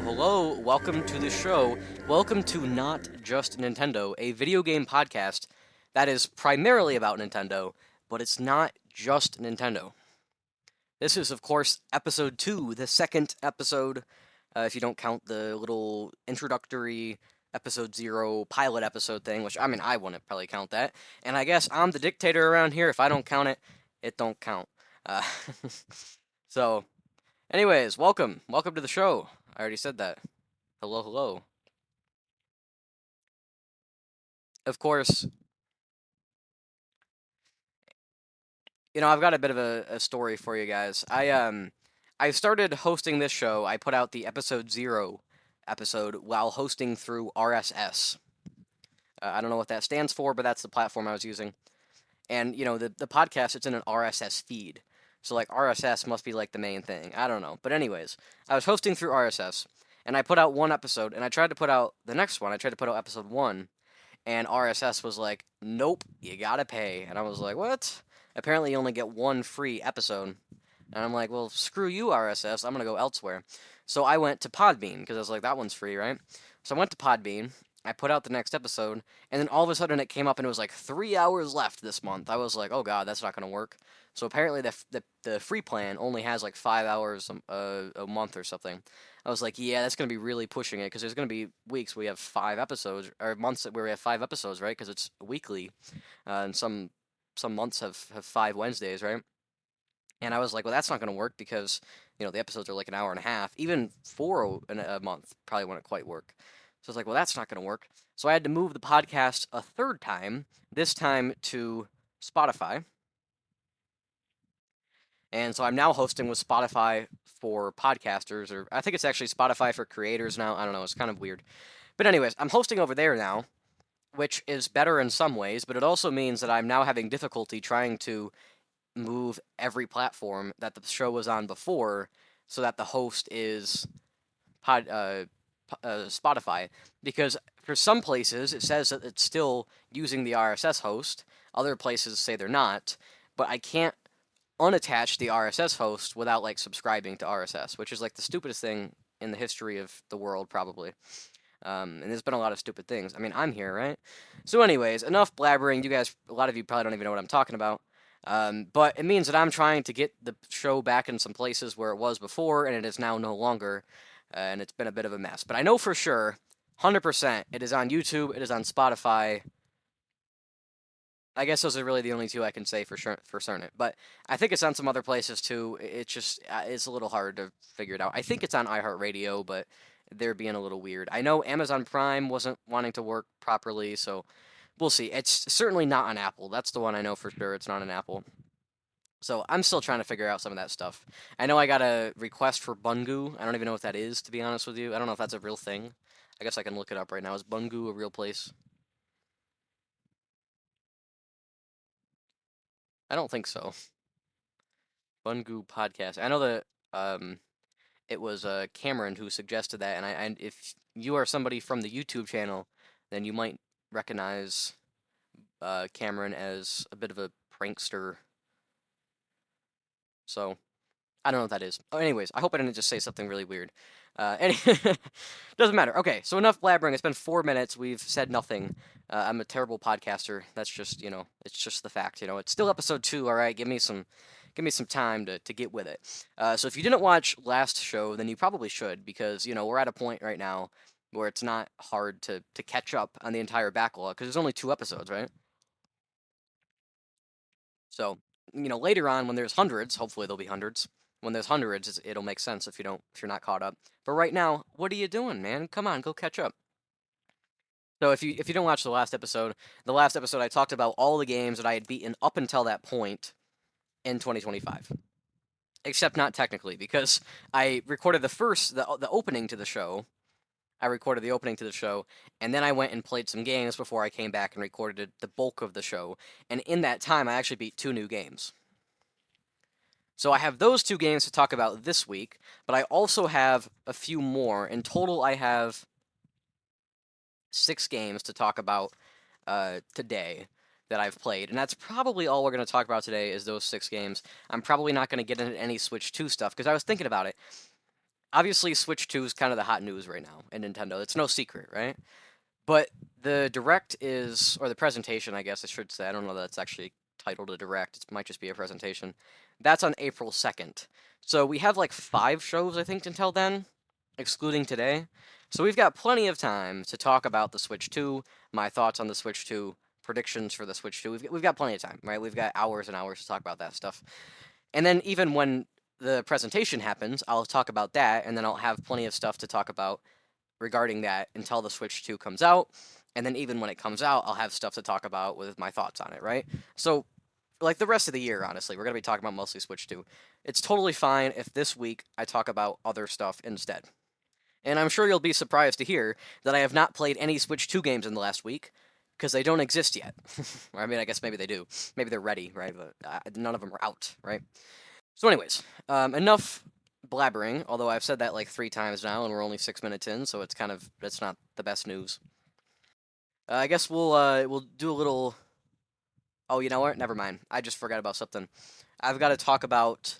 hello, welcome to the show. Welcome to Not Just Nintendo, a video game podcast that is primarily about Nintendo, but it's not just Nintendo. This is, of course, episode 2, the second episode, if you don't count the little introductory episode 0 pilot episode thing, which, I mean, I wouldn't probably count that. And I guess I'm the dictator around here. If I don't count it, it don't count. Uh, so, anyways, welcome. Welcome to the show. I already said that. Hello, hello. Of course, I've got a bit of a story for you guys. I started hosting this show. I put out the episode 0 episode while hosting through RSS. I don't know what that stands for, but that's the platform I was using. And, the podcast, it's in an RSS feed. So, like, RSS must be, like, the main thing. I don't know. But anyways, I was hosting through RSS, and I put out one episode, and I tried to put out the next one. I tried to put out episode 1, and RSS was like, nope, you gotta pay. And I was like, what? Apparently you only get one free episode. And I'm like, well, screw you, RSS. I'm gonna go elsewhere. So I went to Podbean, because I was like, that one's free, right? So I went to Podbean. I put out the next episode, and then all of a sudden it came up and it was like 3 hours left this month. I was like, oh god, that's not gonna work. So apparently the free plan only has like 5 hours a month or something. I was like, yeah, that's gonna be really pushing it because there's gonna be weeks where we have 5 episodes or months where we have 5 episodes, right? Because it's weekly, and some months have 5 Wednesdays, right? And I was like, well, that's not gonna work because the episodes are like an hour and a half. Even 4 a month probably wouldn't quite work. So I was like, well, that's not gonna work. So I had to move the podcast a third time. This time to Spotify. And so I'm now hosting with Spotify for podcasters, or I think it's actually Spotify for creators now. I don't know, it's kind of weird. But anyways, I'm hosting over there now, which is better in some ways, but it also means that I'm now having difficulty trying to move every platform that the show was on before so that the host is Spotify. Because for some places, it says that it's still using the RSS host. Other places say they're not. But I can't unattach the RSS host without like subscribing to RSS, which is like the stupidest thing in the history of the world, probably. And there's been a lot of stupid things. I mean, I'm here, right? So, anyways, enough blabbering. You guys, a lot of you probably don't even know what I'm talking about. But it means that I'm trying to get the show back in some places where it was before, and it is now no longer. And it's been a bit of a mess. But I know for sure, 100%, it is on YouTube, it is on Spotify. I guess those are really the only two I can say for sure for certain. But I think it's on some other places too. It's just it's a little hard to figure it out. I think it's on iHeartRadio, but they're being a little weird. I know Amazon Prime wasn't wanting to work properly, so we'll see. It's certainly not on Apple. That's the one I know for sure. It's not on Apple. So I'm still trying to figure out some of that stuff. I know I got a request for Bungu. I don't even know what that is, to be honest with you. I don't know if that's a real thing. I guess I can look it up right now. Is Bungu a real place? I don't think so. Bungu podcast. I know that it was Cameron who suggested that, and if you are somebody from the YouTube channel, then you might recognize Cameron as a bit of a prankster. So I don't know what that is. Oh, anyways, I hope I didn't just say something really weird. Doesn't matter. Okay, so enough blabbering. It's been 4 minutes. We've said nothing. I'm a terrible podcaster. That's just, it's just the fact. It's still episode 2. All right, give me some time to get with it. So if you didn't watch last show, then you probably should because we're at a point right now where it's not hard to catch up on the entire backlog because there's only 2 episodes, right? So later on when there's hundreds, hopefully there'll be hundreds. When there's hundreds, it'll make sense if you're not caught up. But right now, what are you doing, man? Come on, go catch up. So if you don't watch the last episode I talked about all the games that I had beaten up until that point in 2025. Except not technically, because I recorded the opening to the show. I recorded the opening to the show, and then I went and played some games before I came back and recorded the bulk of the show. And in that time, I actually beat 2 new games. So I have those 2 games to talk about this week, but I also have a few more. In total, I have 6 games to talk about today that I've played, and that's probably all we're going to talk about today is those 6 games. I'm probably not going to get into any Switch 2 stuff, because I was thinking about it. obviously Switch 2 is kind of the hot news right now in Nintendo. It's no secret, right? But the direct is, or the presentation, I guess I should say. I don't know that it's actually titled a direct. It might just be a presentation. That's on April 2nd. So we have like 5 shows, I think, until then, excluding today. So we've got plenty of time to talk about the Switch 2, my thoughts on the Switch 2, predictions for the Switch 2. We've got plenty of time, right? We've got hours and hours to talk about that stuff. And then even when the presentation happens, I'll talk about that, and then I'll have plenty of stuff to talk about regarding that until the Switch 2 comes out. And then even when it comes out, I'll have stuff to talk about with my thoughts on it, right? So, like the rest of the year, honestly, we're going to be talking about mostly Switch 2. It's totally fine if this week I talk about other stuff instead. And I'm sure you'll be surprised to hear that I have not played any Switch 2 games in the last week because they don't exist yet. I mean, I guess maybe they do. Maybe they're ready, right? But none of them are out, right? So, anyways, enough blabbering. Although I've said that like 3 times now, and we're only 6 minutes in, so it's not the best news. I guess we'll do a little. Oh, you know what? Never mind. I just forgot about something. I've got to talk about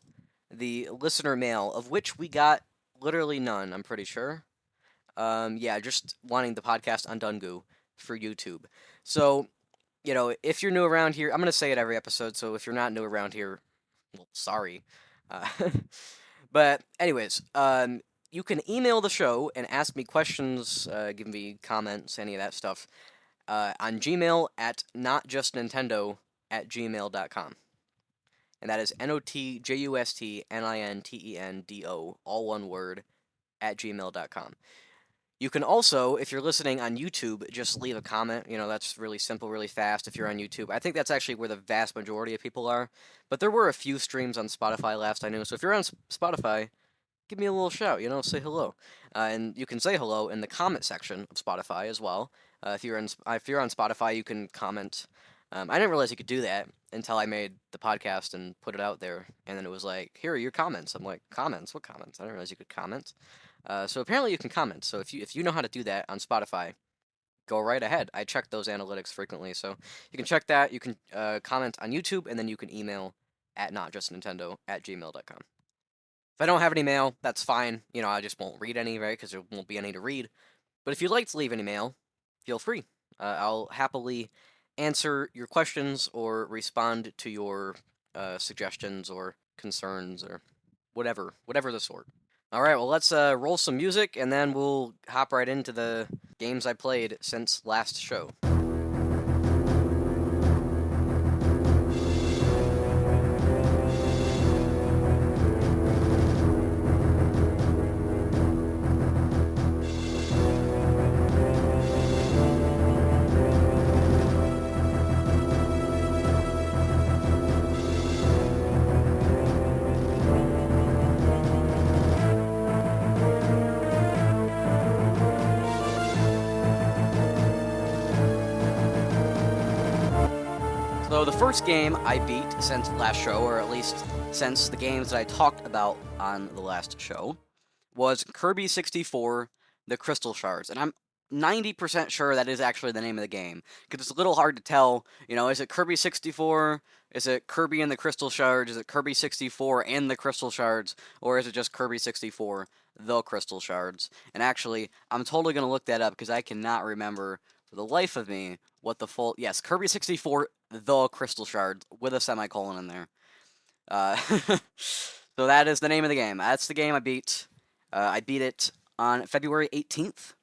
the listener mail, of which we got literally none. I'm pretty sure. Yeah, just wanting the podcast Undungu for YouTube. So, if you're new around here, I'm gonna say it every episode. So if you're not new around here, well, sorry. Uh, but anyways, you can email the show and ask me questions, give me comments, any of that stuff, on Gmail at notjustnintendo@gmail.com. And that is NOTJUSTNINTENDO, all one word, at gmail.com. You can also, if you're listening on YouTube, just leave a comment. That's really simple, really fast if you're on YouTube. I think that's actually where the vast majority of people are. But there were a few streams on Spotify last I knew. So if you're on Spotify, give me a little shout, say hello. And you can say hello in the comment section of Spotify as well. If you're on Spotify, you can comment. I didn't realize you could do that until I made the podcast and put it out there. And then it was like, here are your comments. I'm like, comments? What comments? I didn't realize you could comment. So apparently you can comment. So if you know how to do that on Spotify, go right ahead. I check those analytics frequently, so you can check that. You can comment on YouTube, and then you can email at notjustnintendo@gmail.com. If I don't have any mail, that's fine. I just won't read any, right? Because there won't be any to read. But if you'd like to leave any mail, feel free. I'll happily answer your questions or respond to your suggestions or concerns or whatever the sort. All right, well, let's roll some music, and then we'll hop right into the games I played since last show. So the first game I beat since last show, or at least since the games that I talked about on the last show, was Kirby 64, The Crystal Shards. And I'm 90% sure that is actually the name of the game, because it's a little hard to tell, is it Kirby 64? Is it Kirby and the Crystal Shards? Is it Kirby 64 and the Crystal Shards? Or is it just Kirby 64, The Crystal Shards? And actually, I'm totally going to look that up, because I cannot remember for the life of me what the full... Yes, Kirby 64, The Crystal Shards, with a semicolon in there. So that is the name of the game. That's the game I beat. I beat it on February 18th.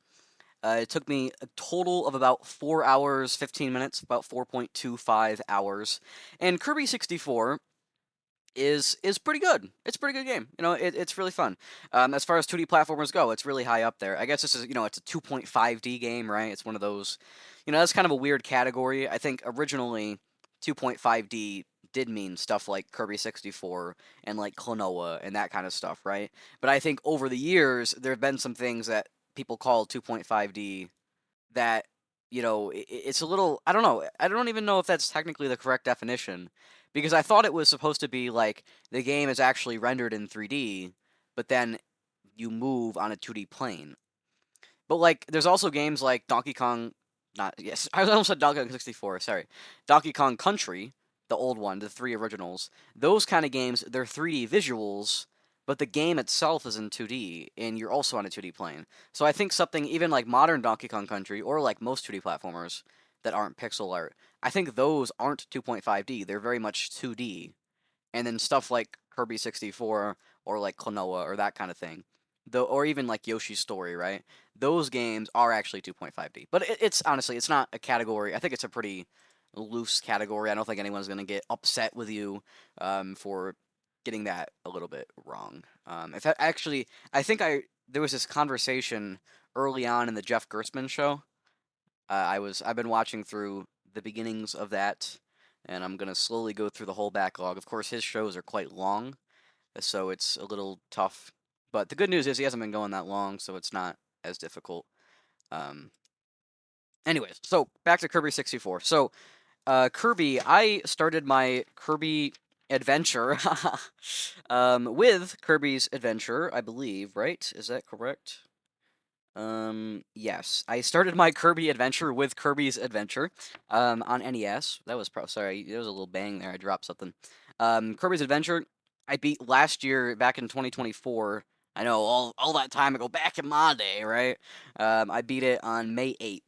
It took me a total of about 4 hours, 15 minutes, about 4.25 hours. And Kirby 64 is pretty good. It's a pretty good game. It's really fun. As far as 2D platformers go, it's really high up there. I guess this is, it's a 2.5D game, right? It's one of those, that's kind of a weird category. I think originally 2.5D did mean stuff like Kirby 64 and like Klonoa and that kind of stuff, right? But I think over the years, there have been some things that people call 2.5D that, it's a little, I don't know. I don't even know if that's technically the correct definition, because I thought it was supposed to be like the game is actually rendered in 3D, but then you move on a 2D plane. But like, there's also games like Donkey Kong, I almost said Donkey Kong 64, sorry. Donkey Kong Country, the old one, the 3 originals. Those kind of games, they're 3D visuals, but the game itself is in 2D, and you're also on a 2D plane. So I think something even like modern Donkey Kong Country, or like most 2D platformers that aren't pixel art, I think those aren't 2.5D. They're very much 2D. And then stuff like Kirby 64 or like Klonoa or that kind of thing, though, or even like Yoshi's Story, right? Those games are actually 2.5D. But it's honestly, it's not a category. I think it's a pretty loose category. I don't think anyone's gonna get upset with you for getting that a little bit wrong. If I, actually, I think I there was this conversation early on in the Jeff Gerstmann show. I've been watching through the beginnings of that, and I'm gonna slowly go through the whole backlog. Of course, his shows are quite long, so it's a little tough. But the good news is he hasn't been going that long, so it's not as difficult. Um, anyways, so back to Kirby 64. So Kirby, I started my Kirby adventure with Kirby's Adventure, I believe, right? Is that correct? Yes. I started my Kirby adventure with Kirby's Adventure, on NES. That was sorry, there was a little bang there. I dropped something. Kirby's Adventure, I beat last year back in 2024. I know all that time ago, back in my day, right? I beat it on May 8th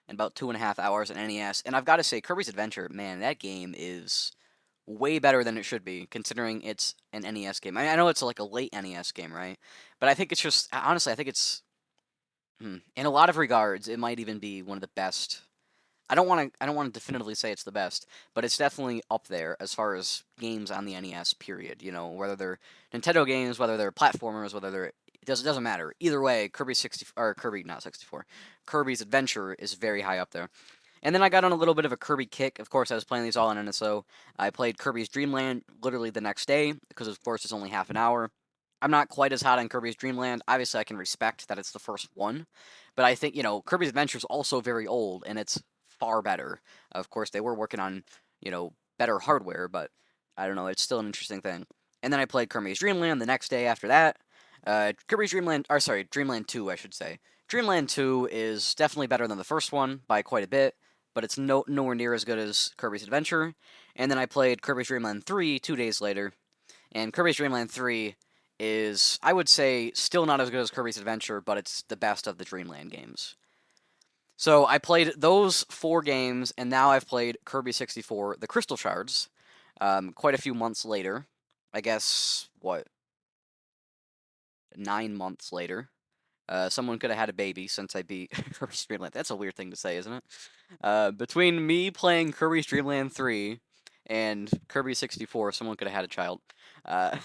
in about 2.5 hours on NES. And I've got to say, Kirby's Adventure, man, that game is way better than it should be, considering it's an NES game. I know it's like a late NES game, right? But I think it's just honestly, I think it's in a lot of regards, it might even be one of the best. I don't want to definitively say it's the best, but it's definitely up there as far as games on the NES. Period. You know, whether they're Nintendo games, whether they're platformers, whether they're it doesn't matter. Either way, Kirby 60 or Kirby not 64, Kirby's Adventure is very high up there. And then I got on a little bit of a Kirby kick. Of course, I was playing these all on NSO. I played Kirby's Dream Land literally the next day because, of course, it's only half an hour. I'm not quite as hot on Kirby's Dream Land. Obviously, I can respect that it's the first one, but I think Kirby's Adventure is also very old and it's far better. Of course, they were working on better hardware, but I don't know. It's still an interesting thing. And then I played Kirby's Dream Land the next day after that. Kirby's Dream Land, or sorry, Dream Land 2, I should say. Dream Land 2 is definitely better than the first one by quite a bit, but it's nowhere near as good as Kirby's Adventure. And then I played Kirby's Dream Land 3 2 days later, and Kirby's Dream Land 3 is, I would say, still not as good as Kirby's Adventure, but it's the best of the Dreamland games. So I played those 4 games, and now I've played Kirby 64, the Crystal Shards, quite a few months later. I guess, what, 9 months later. Someone could have had a baby since I beat Kirby's Dream Land. That's a weird thing to say, isn't it? Between me playing Kirby's Dream Land 3 and Kirby 64, someone could have had a child. Uh,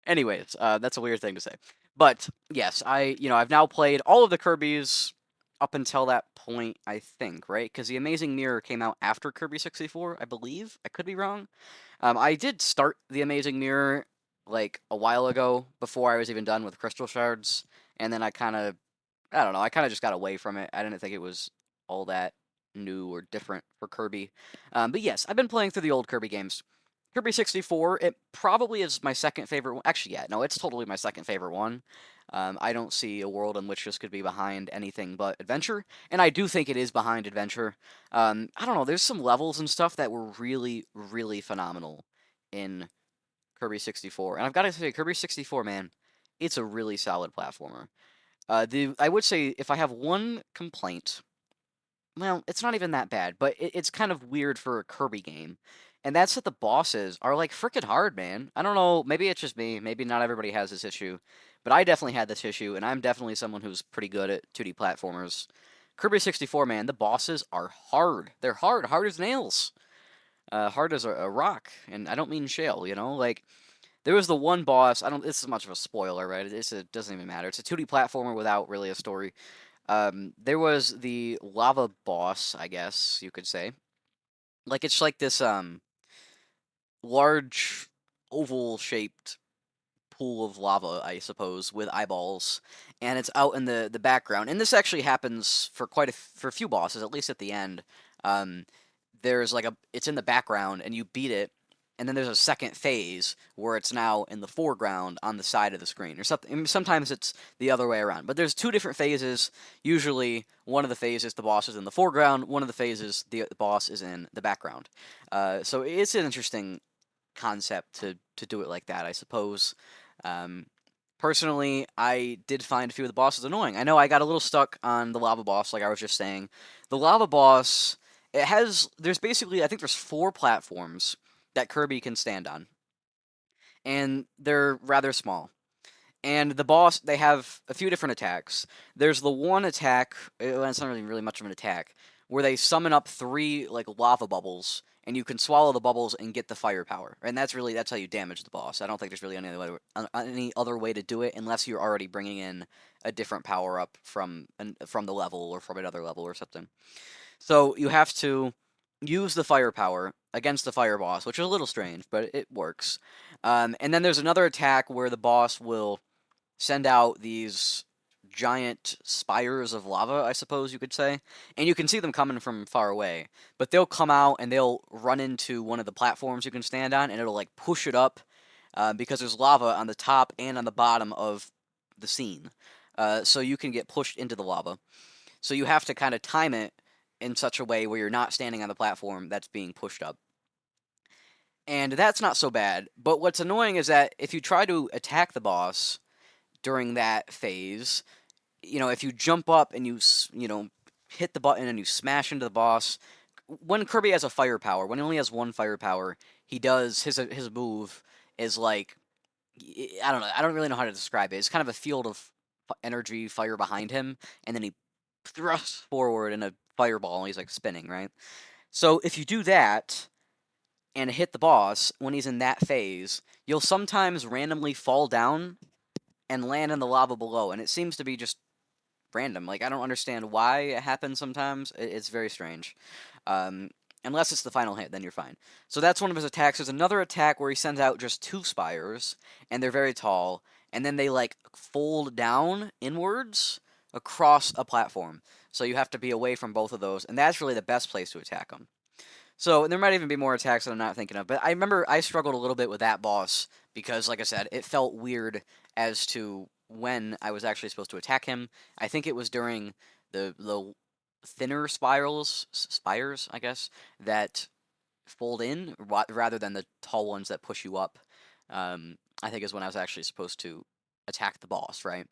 anyways, that's a weird thing to say. But yes, I've now played all of the Kirby's up until that point, I think, right? Because the Amazing Mirror came out after Kirby 64, I believe. I could be wrong. I did start the Amazing Mirror like a while ago before I was even done with Crystal Shards, and then I don't know, I kind of just got away from it. I didn't think it was all that new or different for Kirby. But yes, I've been playing through the old Kirby games. Kirby 64, it probably is my second favorite one. Actually, yeah, no, it's totally my second favorite one. I don't see a world in which this could be behind anything but Adventure, and I do think it is behind Adventure. I don't know, there's some levels and stuff that were really, really phenomenal in Kirby 64. And I've got to say, Kirby 64, man, it's a really solid platformer. I would say if I have one complaint, well, it's not even that bad, but it's kind of weird for a Kirby game. And that's that the bosses are like freaking hard, man. I don't know, maybe it's just me, maybe not everybody has this issue, but I definitely had this issue, and I'm definitely someone who's pretty good at 2D platformers. Kirby 64, man, the bosses are hard. They're hard, hard as nails. Hard as a rock, and I don't mean shale, like there was the one boss. I don't. This is much of a spoiler, right? It doesn't even matter. It's a 2D platformer without really a story. There was the lava boss, I guess you could say. Like it's like this large oval shaped pool of lava, I suppose, with eyeballs, and it's out in the background. And this actually happens for for a few bosses, at least at the end. Um, there's like it's in the background, and you beat it, and then there's a second phase where it's now in the foreground on the side of the screen, or something. And sometimes it's the other way around, but there's 2 different phases. Usually, one of the phases the boss is in the foreground, one of the phases the boss is in the background. So it's an interesting concept to do it like that, I suppose. Um, Personally, I did find a few of the bosses annoying. I know I got a little stuck on the lava boss, like I was just saying. The lava boss, there's basically, I think there's 4 platforms that Kirby can stand on, and they're rather small. And the boss, they have a few different attacks. There's the one attack, it's not really much of an attack, where they summon up 3 like lava bubbles, and you can swallow the bubbles and get the firepower. And that's how you damage the boss. I don't think there's really any other way to do it unless you're already bringing in a different power up from the level or from another level or something. So you have to use the firepower against the fire boss, which is a little strange, but it works. And then there's another attack where the boss will send out these giant spires of lava, I suppose you could say. And you can see them coming from far away. But they'll come out and they'll run into one of the platforms you can stand on, and it'll like push it up because there's lava on the top and on the bottom of the scene. So you can get pushed into the lava. So you have to kind of time it in such a way where you're not standing on the platform that's being pushed up. And that's not so bad. But what's annoying is that if you try to attack the boss during that phase, if you jump up and hit the button and you smash into the boss, when Kirby has a firepower, when he only has one firepower, he does his move is like, I don't know, I don't really know how to describe it. It's kind of a field of energy fire behind him, and then he thrusts forward in a fireball and he's like spinning, right? So if you do that and hit the boss when he's in that phase, you'll sometimes randomly fall down and land in the lava below, and it seems to be just random. Like, I don't understand why it happens sometimes. It's very strange. Unless it's the final hit, then you're fine. So that's one of his attacks. There's another attack where he sends out just 2 spires, and they're very tall, and then they, like, fold down inwards across a platform. So you have to be away from both of those, and that's really the best place to attack them. So there might even be more attacks that I'm not thinking of, but I remember I struggled a little bit with that boss because, like I said, it felt weird as to when I was actually supposed to attack him. I think it was during the thinner spires, I guess, that fold in rather than the tall ones that push you up. I think is when I was actually supposed to attack the boss, right?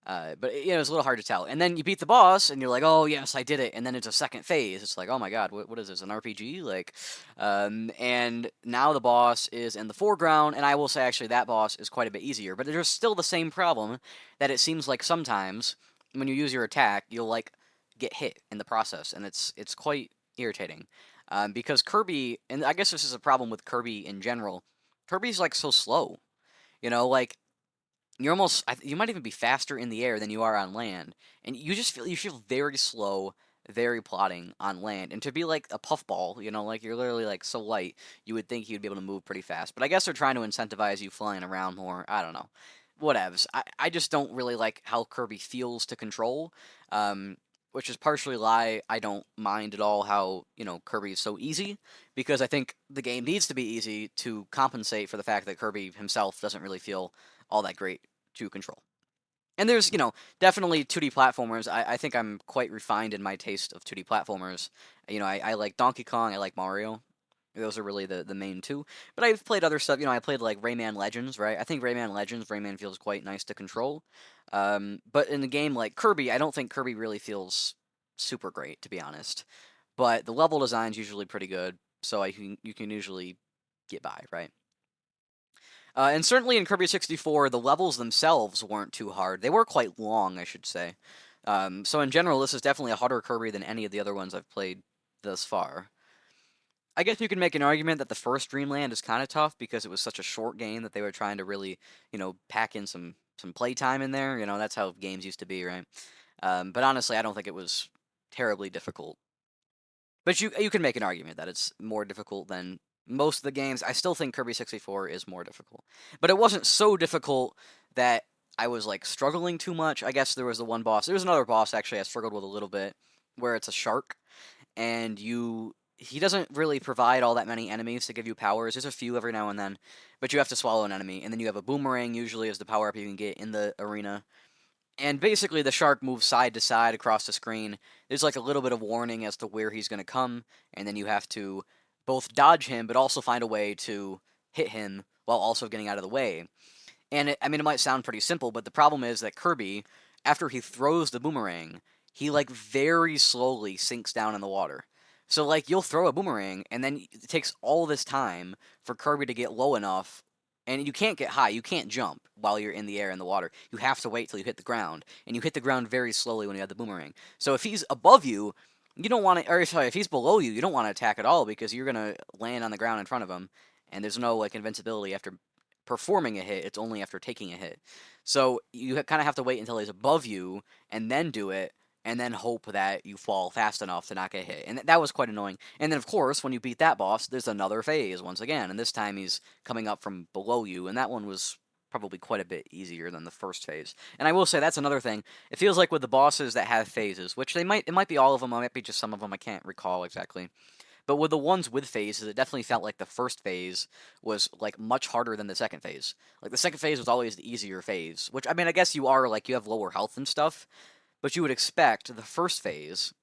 But it was a little hard to tell. And then you beat the boss, and you're like, "Oh yes, I did it." And then it's a second phase. It's like, "Oh my god, what is this? An RPG?" Like, and now the boss is in the foreground. And I will say, actually, that boss is quite a bit easier. But there's still the same problem that it seems like sometimes when you use your attack, you'll like get hit in the process, and it's quite irritating. Because Kirby, and I guess this is a problem with Kirby in general. Kirby's like so slow. Like you might even be faster in the air than you are on land, and you feel very slow, very plodding on land. And to be like a puffball, like you're literally like so light, you would think you'd be able to move pretty fast. But I guess they're trying to incentivize you flying around more. I don't know. Whatevs. I just don't really like how Kirby feels to control. Which is partially why I don't mind at all how, Kirby is so easy, because I think the game needs to be easy to compensate for the fact that Kirby himself doesn't really feel all that great to control. And there's, definitely 2D platformers. I think I'm quite refined in my taste of 2D platformers. I like Donkey Kong, I like Mario. Those are really the main two. But I've played other stuff. I played like Rayman Legends, right? I think Rayman feels quite nice to control. But in a game like Kirby, I don't think Kirby really feels super great, to be honest. But the level design's usually pretty good, so you can usually get by, right? And certainly in Kirby 64, the levels themselves weren't too hard. They were quite long, I should say. So in general, this is definitely a harder Kirby than any of the other ones I've played thus far. I guess you can make an argument that the first Dreamland is kind of tough because it was such a short game that they were trying to really, pack in some playtime in there. That's how games used to be, right? But honestly, I don't think it was terribly difficult. But you can make an argument that it's more difficult than most of the games. I still think Kirby 64 is more difficult. But it wasn't so difficult that I was like struggling too much. I guess there was the one boss. There was another boss actually I struggled with a little bit where it's a shark and he doesn't really provide all that many enemies to give you powers. There's a few every now and then, but you have to swallow an enemy, and then you have a boomerang usually as the power up you can get in the arena. And basically, the shark moves side to side across the screen. There's like a little bit of warning as to where he's going to come, and then you have to both dodge him, but also find a way to hit him while also getting out of the way. And I mean, it might sound pretty simple, but the problem is that Kirby, after he throws the boomerang, he like very slowly sinks down in the water. So like you'll throw a boomerang, and then it takes all this time for Kirby to get low enough, and you can't get high, you can't jump while you're in the air in the water. You have to wait till you hit the ground, and you hit the ground very slowly when you have the boomerang. So if he's above you, you don't want to, or sorry, if he's below you, you don't want to attack at all because you're gonna land on the ground in front of him, and there's no like invincibility after performing a hit. It's only after taking a hit. So you kind of have to wait until he's above you and then do it, and then hope that you fall fast enough to not get hit. And that was quite annoying. And then, of course, when you beat that boss, there's another phase once again, and this time he's coming up from below you, and that one was probably quite a bit easier than the first phase. And I will say that's another thing. It feels like with the bosses that have phases, which it might be all of them, it might be just some of them. I can't recall exactly. But with the ones with phases, it definitely felt like the first phase was like much harder than the second phase. Like the second phase was always the easier phase, which I mean, I guess you are like you have lower health and stuff, but you would expect the first phase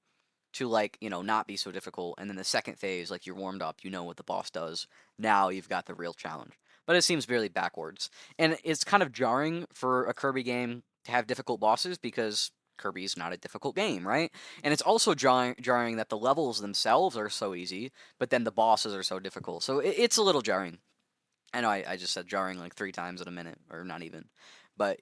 to like, not be so difficult, and then the second phase like you're warmed up, you know what the boss does. Now you've got the real challenge. But it seems really backwards. And it's kind of jarring for a Kirby game to have difficult bosses because Kirby's not a difficult game, right? And it's also jarring that the levels themselves are so easy, but then the bosses are so difficult. So it's a little jarring. I know I just said jarring like 3 times in a minute, or not even. But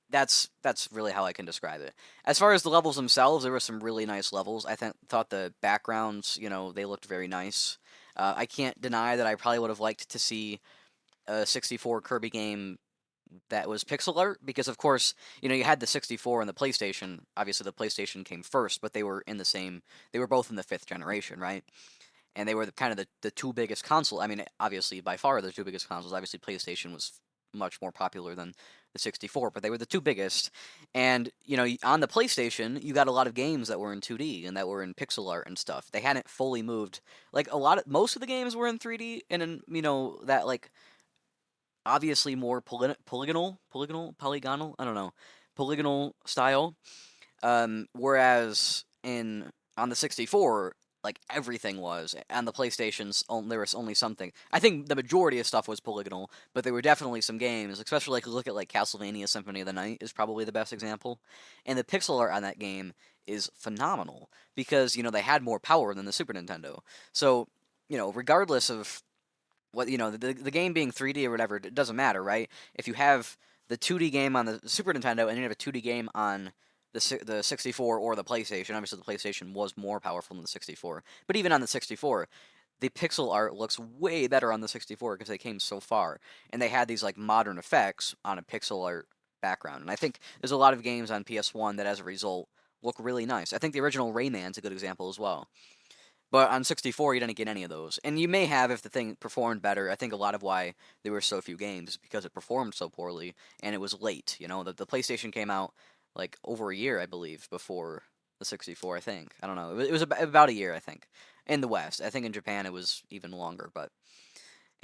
that's really how I can describe it. As far as the levels themselves, there were some really nice levels. I thought the backgrounds, they looked very nice. I can't deny that I probably would have liked to see a 64 Kirby game that was pixel art because of course you had the 64 and the PlayStation. Obviously the PlayStation came first, but they were both in the 5th generation, right? And they were kind of the two biggest console. I mean, obviously by far the two biggest consoles. Obviously PlayStation was much more popular than the 64, but they were the two biggest. And on the PlayStation you got a lot of games that were in 2D and that were in pixel art and stuff. They hadn't fully moved. Like most of the games were in 3D and in that like obviously more polygonal, I don't know, polygonal style. Whereas on the 64, like everything was. On the PlayStation's, there was only something. I think the majority of stuff was polygonal, but there were definitely some games, especially like look at like Castlevania Symphony of the Night is probably the best example, and the pixel art on that game is phenomenal because they had more power than the Super Nintendo. So regardless of what the game being 3D or whatever, it doesn't matter, right? If you have the 2D game on the Super Nintendo and you have a 2D game on the 64 or the PlayStation, obviously the PlayStation was more powerful than the 64, but even on the 64, the pixel art looks way better on the 64 because they came so far and they had these like modern effects on a pixel art background. And I think there's a lot of games on PS1 that as a result look really nice. I think the original Rayman's a good example as well. But on 64, you didn't get any of those. And you may have if the thing performed better. I think a lot of why there were so few games is because it performed so poorly and it was late. The PlayStation came out like over a year, I believe, before the 64, I think. I don't know. It was about a year, I think, in the West. I think in Japan it was even longer. But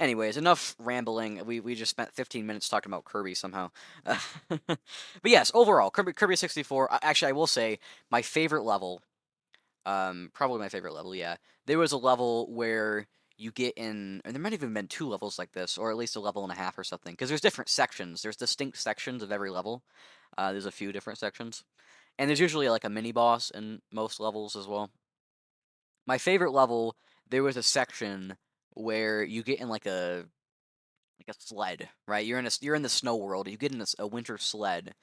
anyways, enough rambling. We just spent 15 minutes talking about Kirby somehow. But yes, overall, Kirby 64, actually, I will say my favorite level. Probably my favorite level, yeah. There was a level where you get in, and there might have even been 2 levels like this, or at least a level and a half or something, because there's different sections. There's distinct sections of every level. There's a few different sections, and there's usually like a mini boss in most levels as well. My favorite level, there was a section where you get in like a sled, right? You're in the snow world. You get in a winter sled,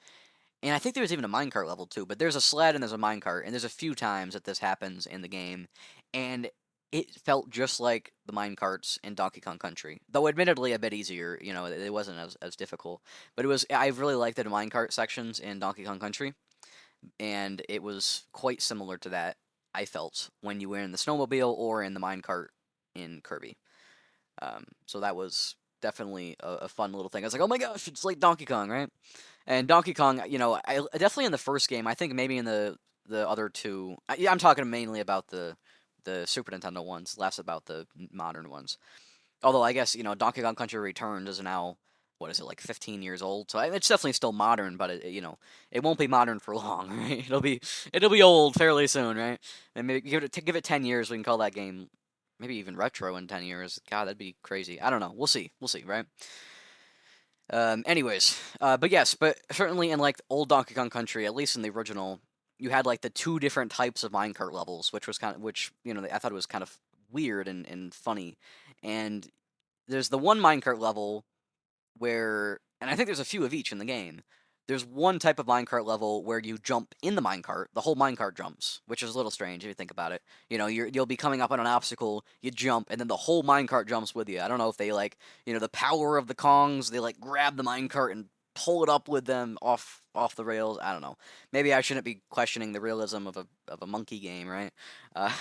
and I think there was even a minecart level too, but there's a sled and there's a minecart, and there's a few times that this happens in the game, and it felt just like the minecarts in Donkey Kong Country, though admittedly a bit easier. It wasn't as difficult, but it was. I really liked the minecart sections in Donkey Kong Country, and it was quite similar to that. I felt when you were in the snowmobile or in the minecart in Kirby. So that was definitely a fun little thing. I was like, oh my gosh, it's like Donkey Kong, right? And Donkey Kong, I definitely in the first game. I think maybe in the other two. Yeah, I'm talking mainly about the Super Nintendo ones, less about the modern ones. Although I guess Donkey Kong Country Returns is now what is it like 15 years old, so it's definitely still modern, but it won't be modern for long, right? It'll be old fairly soon, right? And maybe give it 10 years, we can call that game maybe even retro in 10 years. God, that'd be crazy. I don't know. We'll see, right? Anyways, but yes, but certainly in like old Donkey Kong Country, at least in the original, you had like the two different types of minecart levels, which was kind of, which, I thought it was kind of weird and funny. And there's the one minecart level where, and I think there's a few of each in the game. There's one type of minecart level where you jump in the minecart, the whole minecart jumps, which is a little strange if you think about it. You'll be coming up on an obstacle, you jump, and then the whole minecart jumps with you. I don't know if they like, the power of the Kongs, they like grab the minecart and pull it up with them off the rails. I don't know. Maybe I shouldn't be questioning the realism of a monkey game, right? Uh,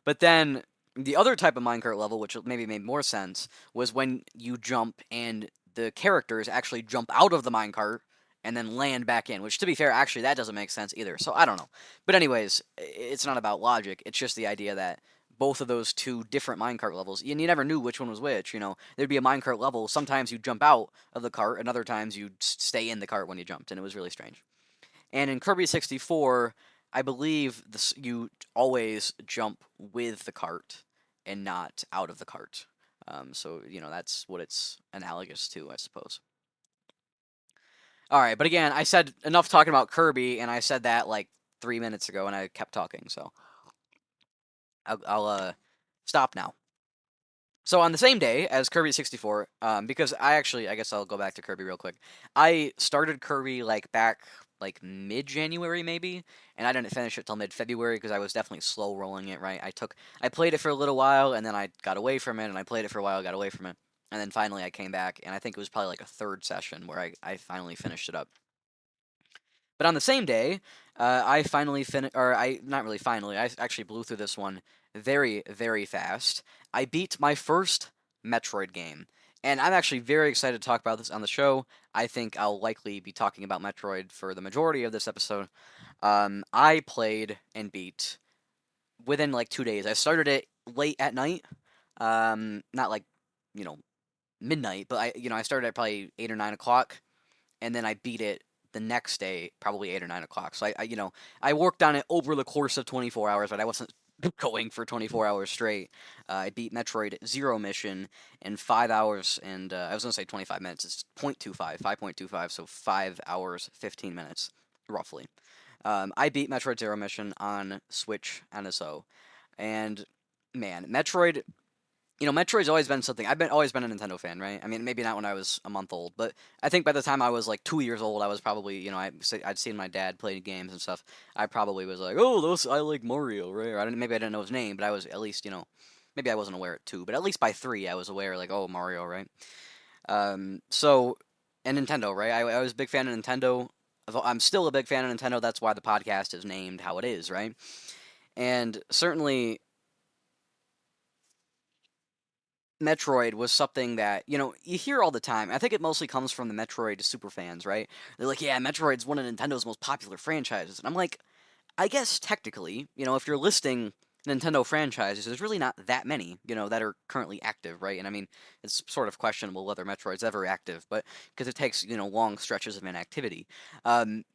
but then the other type of minecart level, which maybe made more sense, was when you jump and the characters actually jump out of the minecart and then land back in, which, to be fair, actually that doesn't make sense either. So I don't know. But anyways, it's not about logic. It's just the idea that both of those two different minecart levels, and you never knew which one was which. There'd be a minecart level. Sometimes you jump out of the cart, and other times you stay in the cart when you jumped, and it was really strange. And in Kirby 64, I believe you always jump with the cart and not out of the cart. So that's what it's analogous to, I suppose. All right, but again, I said enough talking about Kirby, and I said that like 3 minutes ago, and I kept talking. So I'll stop now. So on the same day as Kirby 64, because I guess I'll go back to Kirby real quick. I started Kirby like back like mid-January maybe, and I didn't finish it till mid-February because I was definitely slow rolling it, right? I played it for a little while and then I got away from it, and I played it for a while, got away from it, and then finally I came back, and I think it was probably like a third session where I finally finished it up. But on the same day, I finally finished, or I not really finally. I actually blew through this one very, very fast. I beat my first Metroid game, and I'm actually very excited to talk about this on the show. I think I'll likely be talking about Metroid for the majority of this episode. I played and beat within like 2 days. I started it late at night, not like you know midnight, but I started at probably 8 or 9 o'clock, and then I beat it the next day, probably 8 or 9 o'clock. So I worked on it over the course of 24 hours, but I wasn't going for 24 hours straight. I beat Metroid Zero Mission in 5 hours, and I was gonna say 25 minutes. It's 5.25, so 5 hours 15 minutes roughly. I beat Metroid Zero Mission on Switch NSO, and man, Metroid's always been something. Always been a Nintendo fan, right? I mean, maybe not when I was a month old, but I think by the time I was like 2 years old, I was probably, I'd seen my dad play games and stuff. I probably was like, oh, those I like Mario, right? Or maybe I didn't know his name, but I was at least, maybe I wasn't aware at 2, but at least by 3, I was aware, like, oh, Mario, right? So, and Nintendo, right? I was a big fan of Nintendo. I'm still a big fan of Nintendo. That's why the podcast is named how it is, right? And certainly Metroid was something that, you hear all the time. I think it mostly comes from the Metroid superfans, right? They're like, yeah, Metroid's one of Nintendo's most popular franchises. And I'm like, I guess technically, if you're listing Nintendo franchises, there's really not that many, that are currently active, right? And I mean, it's sort of questionable whether Metroid's ever active, but because it takes, long stretches of inactivity.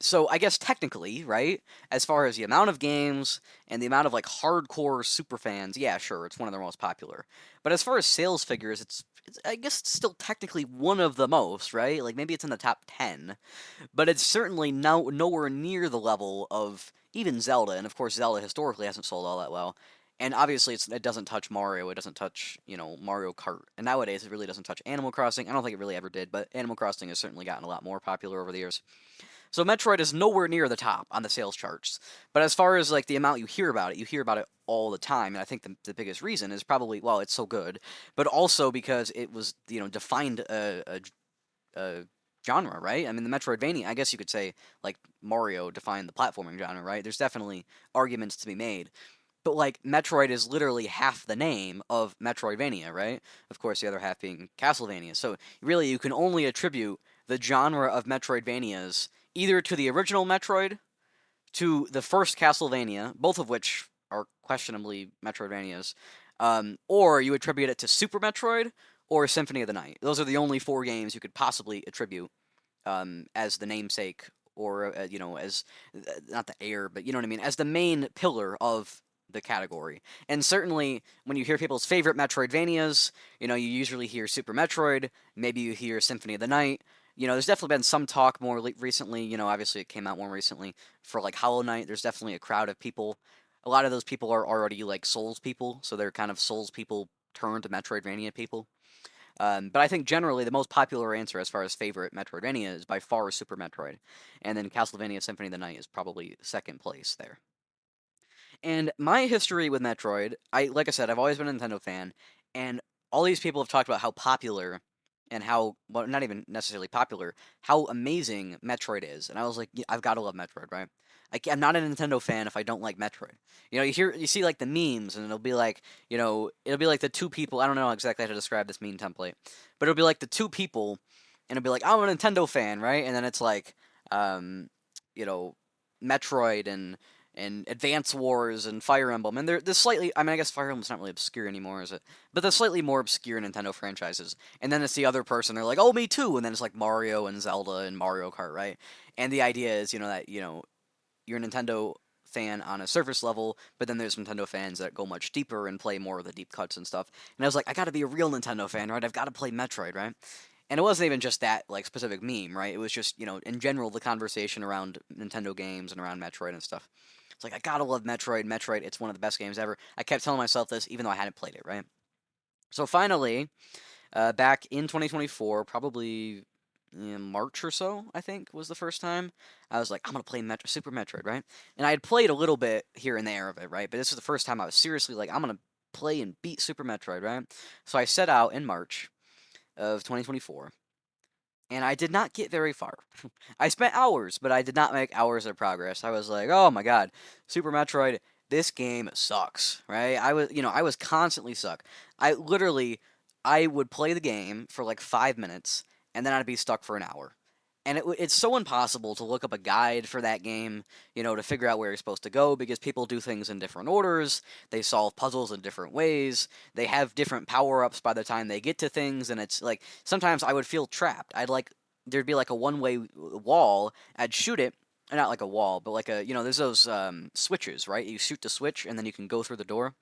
So I guess technically, right, as far as the amount of games and the amount of like hardcore super fans, yeah, sure, it's one of their most popular. But as far as sales figures, I guess it's still technically one of the most, right? Like maybe it's in the top 10, but it's certainly nowhere near the level of even Zelda, and of course Zelda historically hasn't sold all that well. And obviously it doesn't touch Mario, it doesn't touch, Mario Kart. And nowadays it really doesn't touch Animal Crossing. I don't think it really ever did, but Animal Crossing has certainly gotten a lot more popular over the years. So Metroid is nowhere near the top on the sales charts. But as far as like the amount you hear about it all the time. And I think the biggest reason is probably, well, it's so good, but also because it was, defined a genre, right? I mean, the Metroidvania, I guess you could say, like, Mario defined the platforming genre, right? There's definitely arguments to be made. But, like, Metroid is literally half the name of Metroidvania, right? Of course, the other half being Castlevania. So, really, you can only attribute the genre of Metroidvanias either to the original Metroid, to the first Castlevania, both of which are questionably Metroidvanias, or you attribute it to Super Metroid or Symphony of the Night. Those are the only four games you could possibly attribute as the namesake, or as not the heir, but you know what I mean, as the main pillar of the category. And certainly, when you hear people's favorite Metroidvanias, you usually hear Super Metroid, maybe you hear Symphony of the Night. There's definitely been some talk more recently. Obviously it came out more recently for like Hollow Knight. There's definitely a crowd of people. A lot of those people are already like Souls people, so they're kind of Souls people turned to Metroidvania people. But I think generally the most popular answer as far as favorite Metroidvania is by far Super Metroid, and then Castlevania Symphony of the Night is probably second place there. And my history with Metroid, like I said, I've always been a Nintendo fan, and all these people have talked about how popular and how, well, not even necessarily popular, how amazing Metroid is. And I was like, yeah, I've got to love Metroid, right? I'm not a Nintendo fan if I don't like Metroid. You see like the memes, and it'll be like, it'll be like the two people. I don't know exactly how to describe this meme template, but it'll be like the two people, and it'll be like, I'm a Nintendo fan, right? And then it's like, um, you know, Metroid and Advance Wars and Fire Emblem, and they're slightly. I mean, I guess Fire Emblem's not really obscure anymore, is it? But they're slightly more obscure Nintendo franchises. And then it's the other person. They're like, "Oh, me too." And then it's like Mario and Zelda and Mario Kart, right? And the idea is, that you're a Nintendo fan on a surface level, but then there's Nintendo fans that go much deeper and play more of the deep cuts and stuff. And I was like, I got to be a real Nintendo fan, right? I've got to play Metroid, right? And it wasn't even just that like specific meme, right? It was just in general the conversation around Nintendo games and around Metroid and stuff. It's like I gotta love Metroid. Metroid, it's one of the best games ever. I kept telling myself this even though I hadn't played it, right? So finally, back in 2024, probably in March or so, I think was the first time I was like, I'm gonna play Super Metroid, right? And I had played a little bit here and there of it, right? But this was the first time I was seriously like, I'm gonna play and beat Super Metroid, right? So I set out in March of 2024, and I did not get very far. I spent hours, but I did not make hours of progress. I was like, oh my god, Super Metroid, this game sucks, right? I was constantly stuck. I would play the game for like 5 minutes, and then I'd be stuck for an hour. And it's so impossible to look up a guide for that game, to figure out where you're supposed to go because people do things in different orders. They solve puzzles in different ways. They have different power ups by the time they get to things. And it's like sometimes I would feel trapped. There'd be like a one-way wall. I'd shoot it, not like a wall, but like there's those switches, right? You shoot the switch and then you can go through the door.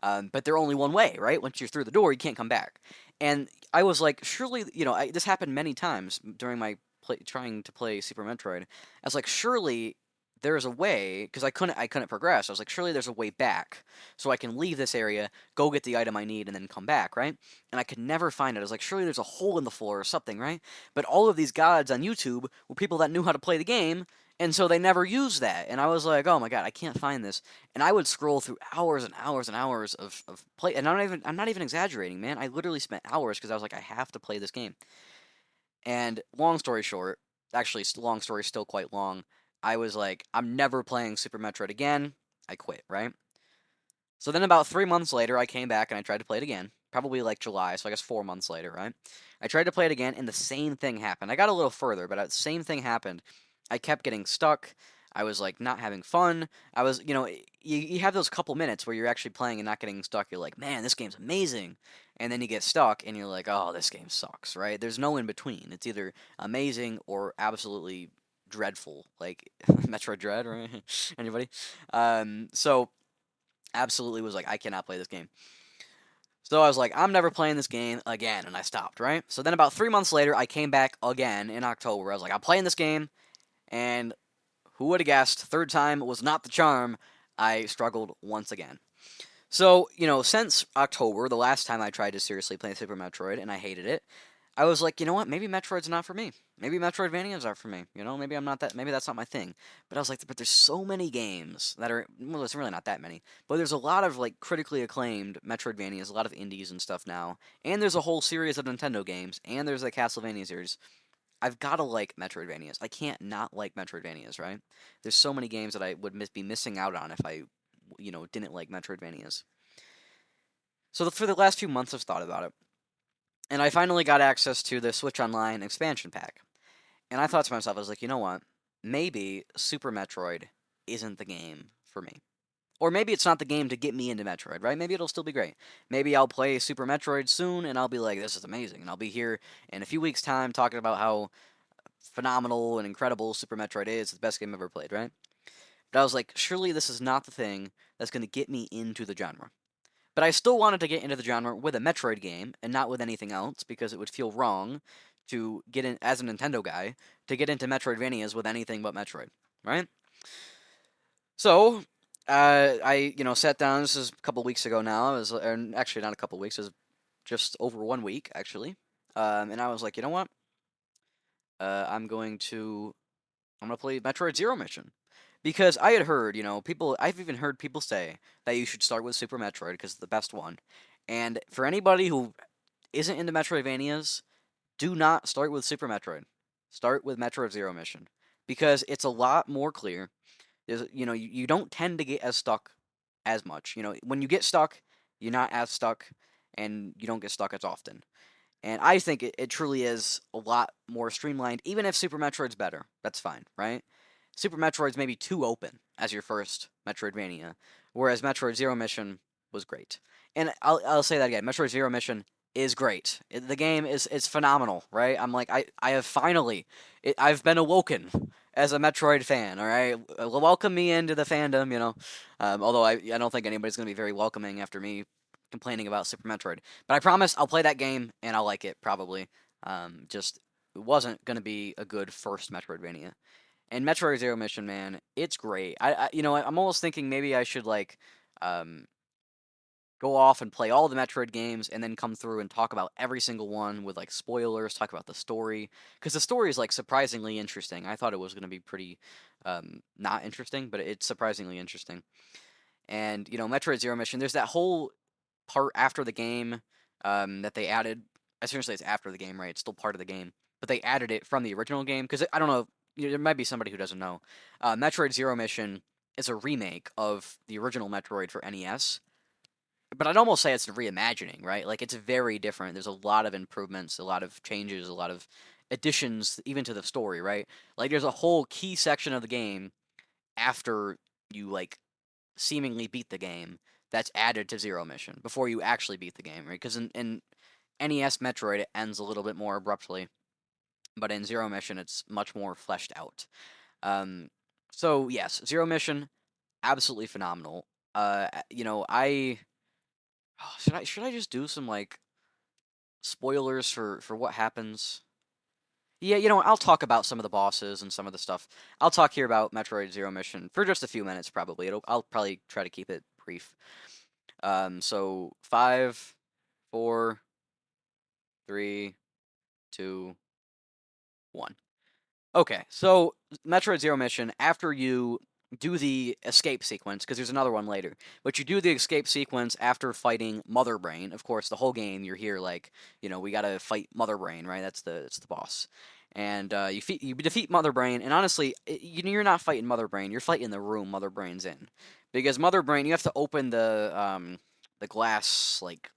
But they're only one way, right? Once you're through the door, you can't come back. And I was like, surely, this happened many times during my trying to play Super Metroid. I was like, surely there's a way because I couldn't progress. I was like, surely there's a way back so I can leave this area, go get the item I need, and then come back, right? And I could never find it. I was like, surely there's a hole in the floor or something, right? But all of these gods on YouTube were people that knew how to play the game, and so they never used that. And I was like, oh my god, I can't find this. And I would scroll through hours and hours and hours of play, and I'm not even exaggerating, man. I literally spent hours because I was like, I have to play this game. And long story short, actually, long story still quite long. I was like, I'm never playing Super Metroid again. I quit, right? So then about 3 months later, I came back and I tried to play it again. Probably like July, so I guess 4 months later, right? I tried to play it again, and the same thing happened. I got a little further, but the same thing happened. I kept getting stuck. I was like not having fun. I was, you have those couple minutes where you're actually playing and not getting stuck. You're like, man, this game's amazing. And then you get stuck and you're like, oh, this game sucks, right? There's no in between. It's either amazing or absolutely dreadful, like Metroid Dread, right? Anybody? So absolutely was like, I cannot play this game. So I was like, I'm never playing this game again, and I stopped, right? So then about 3 months later, I came back again in October. I was like, I'm playing this game, and who would have guessed? Third time was not the charm. I struggled once again. So, since October, the last time I tried to seriously play Super Metroid and I hated it, I was like, you know what? Maybe Metroid's not for me. Maybe Metroidvanias are for me. Maybe I'm not that. Maybe that's not my thing. But I was like, but there's so many games that are. Well, there's really not that many. But there's a lot of like critically acclaimed Metroidvanias, a lot of indies and stuff now, and there's a whole series of Nintendo games, and there's the Castlevania series. I've got to like Metroidvanias. I can't not like Metroidvanias, right? There's so many games that I would be missing out on if I, didn't like Metroidvanias. So for the last few months, I've thought about it, and I finally got access to the Switch Online expansion pack. And I thought to myself, I was like, you know what? Maybe Super Metroid isn't the game for me. Or maybe it's not the game to get me into Metroid, right? Maybe it'll still be great. Maybe I'll play Super Metroid soon and I'll be like, this is amazing. And I'll be here in a few weeks' time talking about how phenomenal and incredible Super Metroid is. It's the best game I've ever played, right? But I was like, surely this is not the thing that's going to get me into the genre. But I still wanted to get into the genre with a Metroid game and not with anything else because it would feel wrong to get in as a Nintendo guy to get into Metroidvanias with anything but Metroid, right? So, I sat down. This is a couple weeks ago now. It was actually not a couple weeks. It was just over 1 week actually. And I was like, you know what? I'm gonna play Metroid Zero Mission because I had heard, people. I've even heard people say that you should start with Super Metroid because it's the best one. And for anybody who isn't into Metroidvanias, do not start with Super Metroid. Start with Metroid Zero Mission because it's a lot more clear. You don't tend to get as stuck as much. When you get stuck, you're not as stuck, and you don't get stuck as often. And I think it truly is a lot more streamlined, even if Super Metroid's better. That's fine, right? Super Metroid's maybe too open as your first Metroidvania, whereas Metroid Zero Mission was great. And I'll say that again. Metroid Zero Mission is great. The game is phenomenal, right? I'm like I have finally I've been awoken as a Metroid fan. All right, welcome me into the fandom. Although I don't think anybody's gonna be very welcoming after me complaining about Super Metroid. But I promise I'll play that game and I'll like it probably. Just it wasn't gonna be a good first Metroidvania. And Metroid Zero Mission, man, it's great. I'm almost thinking maybe I should um, go off and play all the Metroid games and then come through and talk about every single one with like spoilers, talk about the story because the story is like surprisingly interesting. I thought it was gonna be pretty not interesting, but it's surprisingly interesting. And Metroid Zero Mission, there's that whole part after the game that they added. Essentially, it's after the game, right? It's still part of the game, but they added it from the original game because I don't know. There might be somebody who doesn't know. Metroid Zero Mission is a remake of the original Metroid for NES, but I'd almost say it's a reimagining, right? Like it's very different. There's a lot of improvements, a lot of changes, a lot of additions, even to the story, right? Like there's a whole key section of the game after you like seemingly beat the game that's added to Zero Mission before you actually beat the game, right? Because in NES Metroid, it ends a little bit more abruptly, but in Zero Mission, it's much more fleshed out. Um, so yes, Zero Mission, absolutely phenomenal. I should I just do some like spoilers for what happens? Yeah, I'll talk about some of the bosses and some of the stuff. I'll talk here about Metroid Zero Mission for just a few minutes, probably. I'll probably try to keep it brief. So 5, 4, 3, 2, 1. Okay, so Metroid Zero Mission, after you do the escape sequence, because there's another one later, but you do the escape sequence after fighting Mother Brain. Of course, the whole game you're here like, we gotta fight Mother Brain, right? That's the boss. And you defeat Mother Brain, and honestly, you're not fighting Mother Brain. You're fighting the room Mother Brain's in, because Mother Brain, you have to open the glass like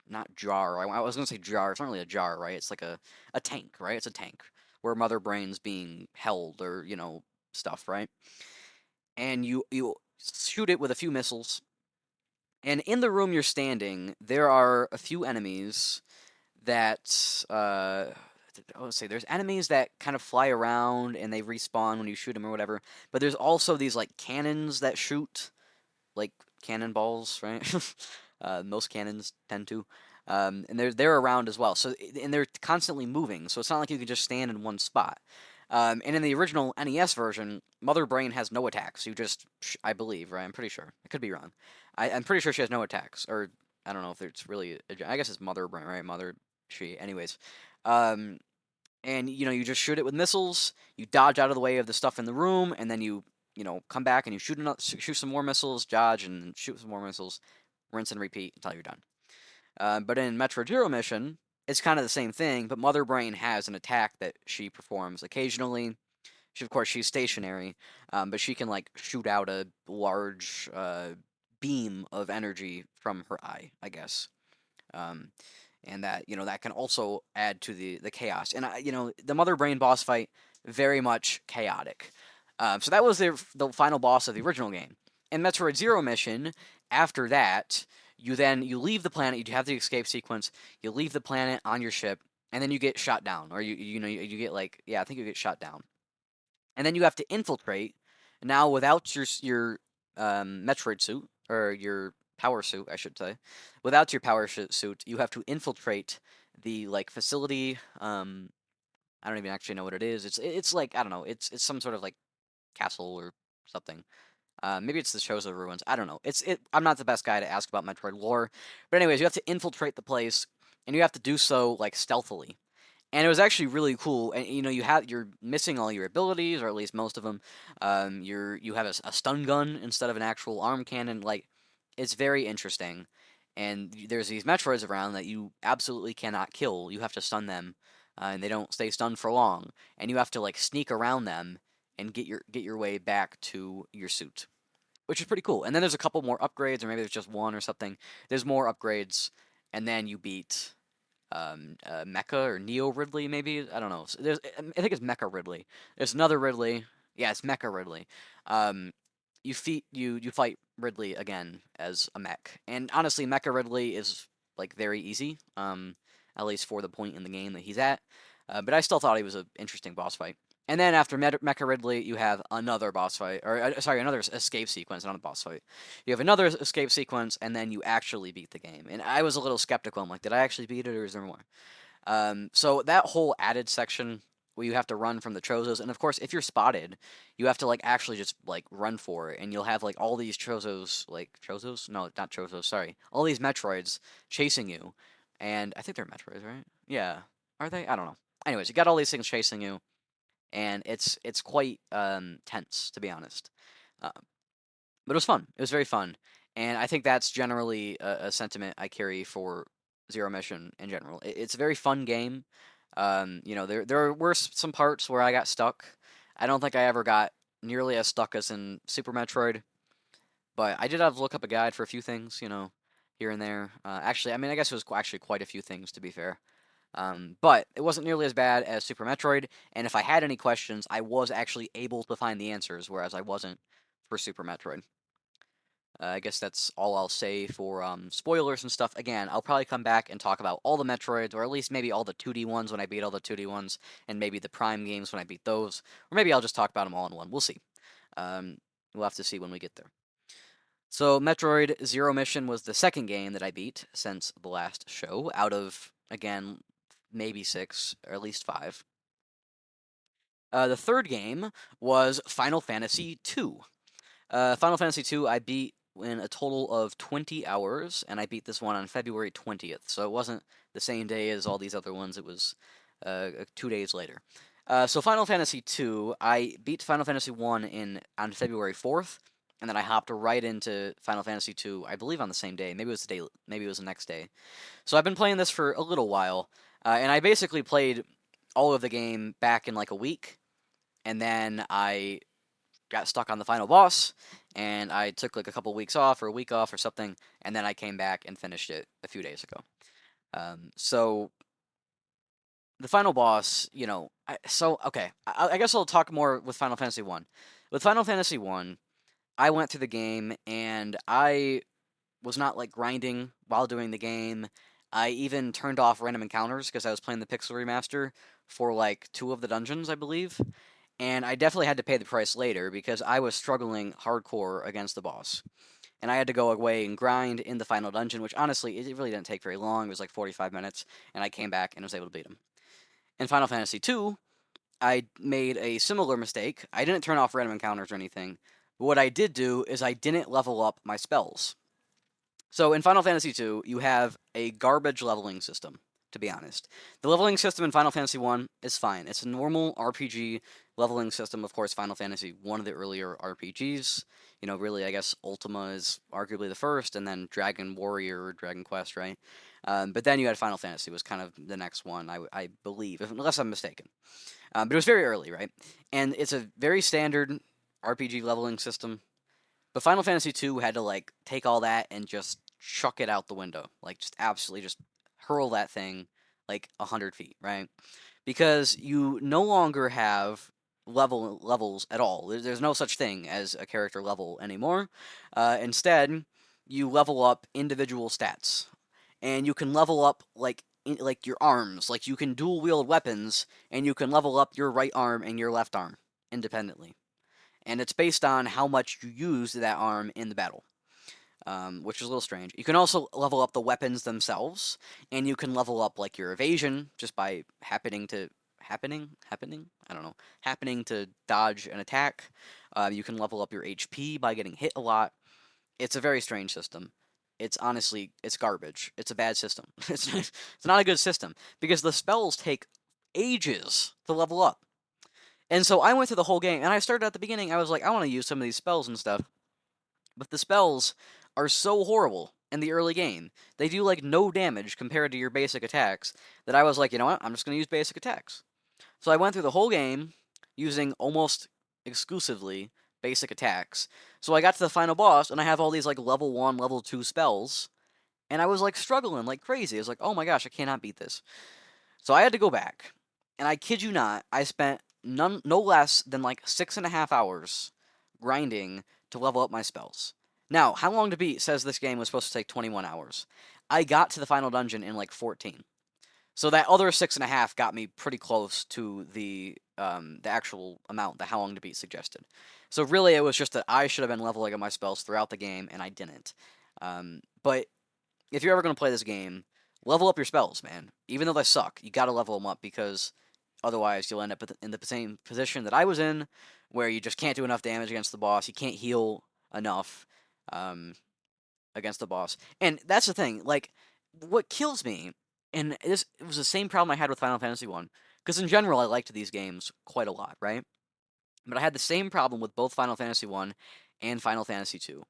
not jar. I was gonna say jar. It's not really a jar, right? It's like a tank, right? It's a tank where Mother Brain's being held or stuff, right? And you shoot it with a few missiles. And in the room you're standing, there are a few enemies that I would say there's enemies that kind of fly around and they respawn when you shoot them or whatever. But there's also these like cannons that shoot like cannonballs, right? Most cannons tend to. And they're around as well. So and they're constantly moving. So it's not like you can just stand in one spot. And in the original NES version, Mother Brain has no attacks. You just, I believe, right? I'm pretty sure. I could be wrong. I'm pretty sure she has no attacks, or I don't know if it's really. I guess it's Mother Brain, right? Mother she. Anyways, um, and you just shoot it with missiles. You dodge out of the way of the stuff in the room, and then you come back and you shoot some more missiles, dodge and shoot some more missiles, rinse and repeat until you're done. But in Metroid Zero Mission, it's kind of the same thing, but Mother Brain has an attack that she performs occasionally. Of course, she's stationary, but she can like shoot out a large beam of energy from her eye, I guess. Um, and that can also add to the chaos. And the Mother Brain boss fight very much chaotic. So that was the final boss of the original game. In Metroid Zero Mission, after that, you leave the planet. You have the escape sequence. You leave the planet on your ship, and then you get shot down, or you get like I think you get shot down, and then you have to infiltrate Now, without your Metroid suit, or your power suit, I should say, without your suit, you have to infiltrate the like facility. I don't even actually know what it is. It's like, I don't know. It's some sort of like castle or something. Maybe it's the Chozo ruins. I don't know. I'm not the best guy to ask about Metroid lore, but anyways, you have to infiltrate the place, and you have to do so like stealthily. And it was actually really cool. And you're missing all your abilities, or at least most of them. You have a stun gun instead of an actual arm cannon. Like, it's very interesting. And there's these Metroids around that you absolutely cannot kill. You have to stun them, and they don't stay stunned for long. And you have to like sneak around them and get your way back to your suit, which is pretty cool. And then there's a couple more upgrades, or maybe there's just one or something. There's more upgrades, and then you beat Mecha or Neo Ridley, maybe. I don't know. I think it's Mecha Ridley. There's another Ridley. Yeah, it's Mecha Ridley. Um, you fight Ridley again as a mech, and honestly, Mecha Ridley is like very easy. At least for the point in the game that he's at. But I still thought he was an interesting boss fight. And then after Mecha Ridley, you have another boss fight, or sorry, another escape sequence, not a boss fight. You have another escape sequence, and then you actually beat the game. And I was a little skeptical. I'm like, did I actually beat it, or is there more? So that whole added section where you have to run from the Chozos, and of course, if you're spotted, you have to like actually just like run for it, and you'll have like all these Chozos, like Chozos? No, not Chozos. Sorry, all these Metroids chasing you, and I think they're Metroids, right? Yeah, are they? I don't know. Anyways, you got all these things chasing you, and it's quite tense, to be honest. Uh, but it was fun. It was very fun, and I think that's generally a sentiment I carry for Zero Mission in general. It's a very fun game. There were some parts where I got stuck. I don't think I ever got nearly as stuck as in Super Metroid, but I did have to look up a guide for a few things, here and there. Actually, I mean, I guess it was actually quite a few things, to be fair. But it wasn't nearly as bad as Super Metroid, and if I had any questions, I was actually able to find the answers, whereas I wasn't for Super Metroid. I guess that's all I'll say for spoilers and stuff. Again, I'll probably come back and talk about all the Metroids, or at least maybe all the 2D ones when I beat all the 2D ones, and maybe the Prime games when I beat those, or maybe I'll just talk about them all in one. We'll see. Um, we'll have to see when we get there. So, Metroid Zero Mission was the second game that I beat since the last show, out of, again, maybe six, or at least five. The third game was Final Fantasy II. Final Fantasy II, I beat in a total of 20 hours, and I beat this one on February 20th. So it wasn't the same day as all these other ones, it was 2 days later. So Final Fantasy II, I beat Final Fantasy I on February 4th, and then I hopped right into Final Fantasy II, I believe on the same day. Maybe it was the day, maybe it was the next day. So I've been playing this for a little while, and I basically played all of the game back in like a week, and then I got stuck on the final boss, and I took like a couple weeks off or a week off or something, and then I came back and finished it a few days ago. So the final boss, okay, I guess I'll talk more with Final Fantasy One. With Final Fantasy One, I went through the game and I was not like grinding while doing the game. I even turned off random encounters because I was playing the Pixel Remaster for like two of the dungeons, I believe. And I definitely had to pay the price later because I was struggling hardcore against the boss. And I had to go away and grind in the final dungeon, which honestly, it really didn't take very long. It was like 45 minutes, and I came back and was able to beat him. In Final Fantasy II, I made a similar mistake. I didn't turn off random encounters or anything. But what I did do is I didn't level up my spells. So in Final Fantasy II, you have a garbage leveling system, to be honest. The leveling system in Final Fantasy 1 is fine. It's a normal RPG leveling system. Of course, Final Fantasy, one of the earlier RPGs. Really, I guess Ultima is arguably the first, and then Dragon Warrior or Dragon Quest, right? But then you had Final Fantasy was kind of the next one, I believe, unless I'm mistaken. But it was very early, right? And it's a very standard RPG leveling system. But Final Fantasy II had to like take all that and just chuck it out the window, like just absolutely just hurl that thing like 100 feet, right? Because you no longer have levels at all. There's no such thing as a character level anymore. Instead, you level up individual stats, and you can level up like your arms. Like you can dual wield weapons, and you can level up your right arm and your left arm independently. and it's based on how much you use that arm in the battle, which is a little strange. You can also level up the weapons themselves, and you can level up like your evasion just by I don't know, happening to dodge an attack. You can level up your HP by getting hit a lot. It's a very strange system. It's honestly, it's garbage. It's a bad system. It's not a good system because the spells take ages to level up. And so I went through the whole game, and I started at the beginning. I was like, I want to use some of these spells and stuff, but the spells are so horrible in the early game. They do like no damage compared to your basic attacks that I was like, you know what? I'm just going to use basic attacks. So I went through the whole game using almost exclusively basic attacks. So I got to the final boss, and I have all these like level 1, level 2 spells, and I was like struggling like crazy. I was like, oh my gosh, I cannot beat this. So I had to go back, and I kid you not, I spent no less than like 6.5 hours grinding to level up my spells. Now, how long to beat says this game was supposed to take 21 hours. I got to the final dungeon in like 14. So that other 6.5 got me pretty close to the actual amount that how long to beat suggested. So really, it was just that I should have been leveling up my spells throughout the game, and I didn't. But if you're ever going to play this game, level up your spells, man. Even though they suck, you got to level them up because otherwise you'll end up in the same position that I was in, where you just can't do enough damage against the boss. You can't heal enough against the boss. And that's the thing. Like, what kills me, and it was the same problem I had with Final Fantasy One, because in general I liked these games quite a lot, right? But I had the same problem with both Final Fantasy One and Final Fantasy Two,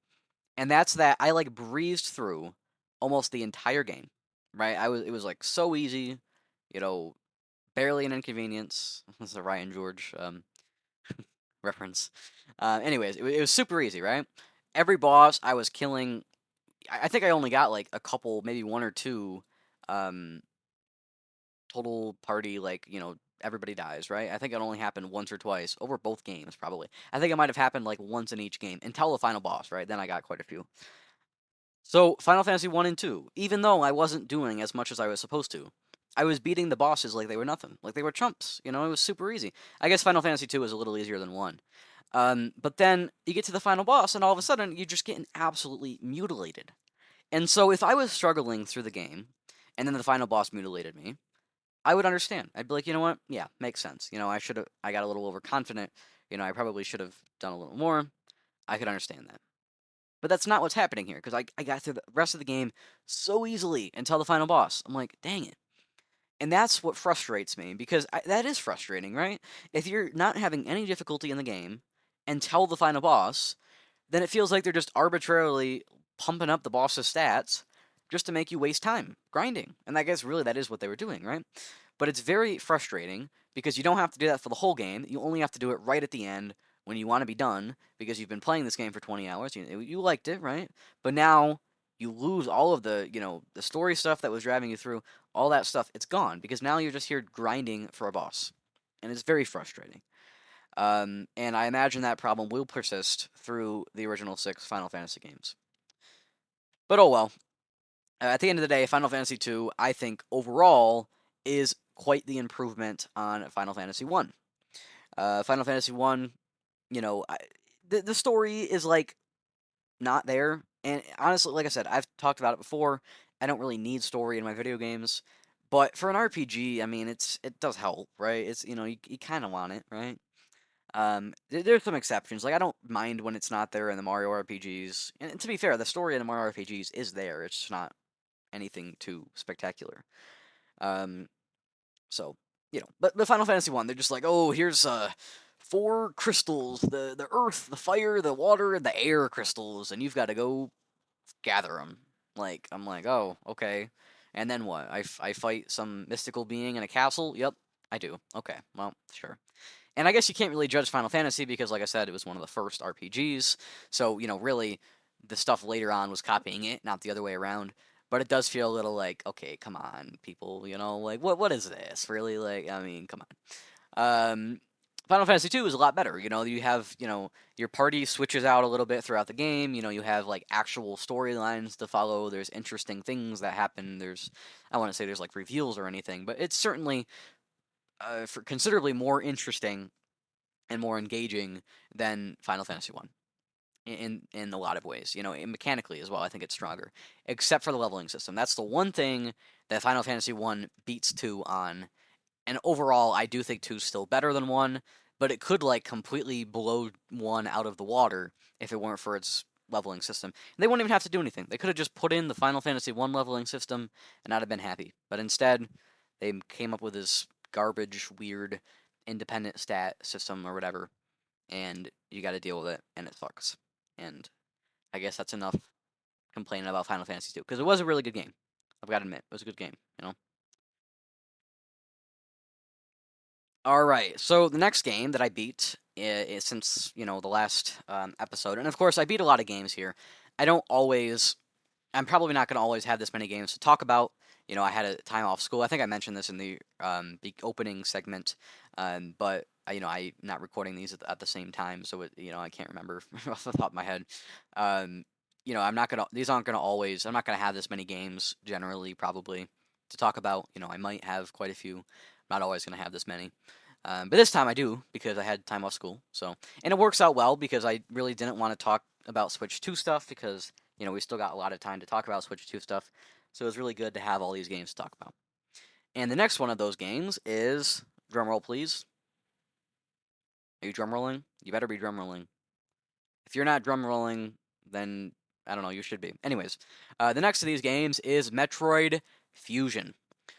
and that's that I like breezed through almost the entire game, right? It was like so easy, you know, barely an inconvenience. This is a Ryan George reference. Anyways, it was super easy, right? Every boss I was killing. I think I only got like a couple, maybe one or two, um, total party like everybody dies, right? I think it only happened once or twice over both games, probably. I think it might have happened like once in each game until the final boss, right? Then I got quite a few. So Final Fantasy 1 and 2, even though I wasn't doing as much as I was supposed to, I was beating the bosses like they were nothing, like they were chumps. It was super easy. I guess Final Fantasy 2 is a little easier than 1. But then you get to the final boss, and all of a sudden you're just getting absolutely mutilated. And so if I was struggling through the game, and then the final boss mutilated me, I would understand. I'd be like, you know what? Yeah, makes sense. I got a little overconfident. I probably should have done a little more. I could understand that. But that's not what's happening here, because I got through the rest of the game so easily until the final boss. I'm like, dang it. And that's what frustrates me, because that is frustrating, right? If you're not having any difficulty in the game until the final boss, then it feels like they're just arbitrarily pumping up the boss's stats just to make you waste time grinding. And I guess really that is what they were doing, right? But it's very frustrating because you don't have to do that for the whole game. You only have to do it right at the end when you want to be done because you've been playing this game for 20 hours. You liked it, right? But now you lose all of the story stuff that was driving you through, all that stuff. It's gone because now you're just here grinding for a boss. And it's very frustrating. And I imagine that problem will persist through the original 6 Final Fantasy games. But oh well. At the end of the day, Final Fantasy 2, I think overall is quite the improvement on Final Fantasy 1. Final Fantasy 1, the story is like not there. And honestly, like I said, I've talked about it before. I don't really need story in my video games. But for an RPG, I mean, it does help, right? It's you kind of want it, right? There's some exceptions. Like I don't mind when it's not there in the Mario RPGs. And to be fair, the story in the Mario RPGs is there. It's just not anything too spectacular. Um, so but the Final Fantasy One, they're just like, oh, here's 4 crystals: the earth, the fire, the water, and the air crystals, and you've got to go gather them. Like I'm like, oh, okay. And then what? I fight some mystical being in a castle. Yep, I do. Okay, well, sure. And I guess you can't really judge Final Fantasy because, like I said, it was one of the first RPGs. So, really, the stuff later on was copying it, not the other way around. But it does feel a little like, okay, come on, people, like, what is this? Really? Like, I mean, come on. Final Fantasy 2 is a lot better. You have, your party switches out a little bit throughout the game. You have, like, actual storylines to follow. There's interesting things that happen. I want to say there's, like, reveals or anything, but it's certainly for considerably more interesting and more engaging than Final Fantasy 1 in a lot of ways. And mechanically as well, I think it's stronger, except for the leveling system. That's the one thing that Final Fantasy 1 beats 2 on. And overall, I do think 2 is still better than 1, but it could like completely blow 1 out of the water if it weren't for its leveling system. And they wouldn't even have to do anything. They could have just put in the Final Fantasy 1 leveling system and I'd have been happy. But instead, they came up with this garbage, weird, independent stat system or whatever, and you got to deal with it, and it sucks. And I guess that's enough complaining about Final Fantasy 2 because it was a really good game. I've got to admit, it was a good game. All right, so the next game that I beat is since the last episode, and of course I beat a lot of games here. I don't always. I'm probably not going to always have this many games to talk about. I had a time off school. I think I mentioned this in the opening segment, but I'm not recording these at the same time, so I can't remember off the top of my head. I'm not gonna. These aren't gonna always. I'm not gonna have this many games generally, probably to talk about. I might have quite a few. Not always gonna have this many. But this time I do because I had time off school. And it works out well because I really didn't want to talk about Switch 2 stuff because we still got a lot of time to talk about Switch 2 stuff. So it was really good to have all these games to talk about. And the next one of those games is, drumroll please. Are you drumrolling? You better be drumrolling. If you're not drumrolling, then I don't know, you should be. Anyways, the next of these games is Metroid Fusion.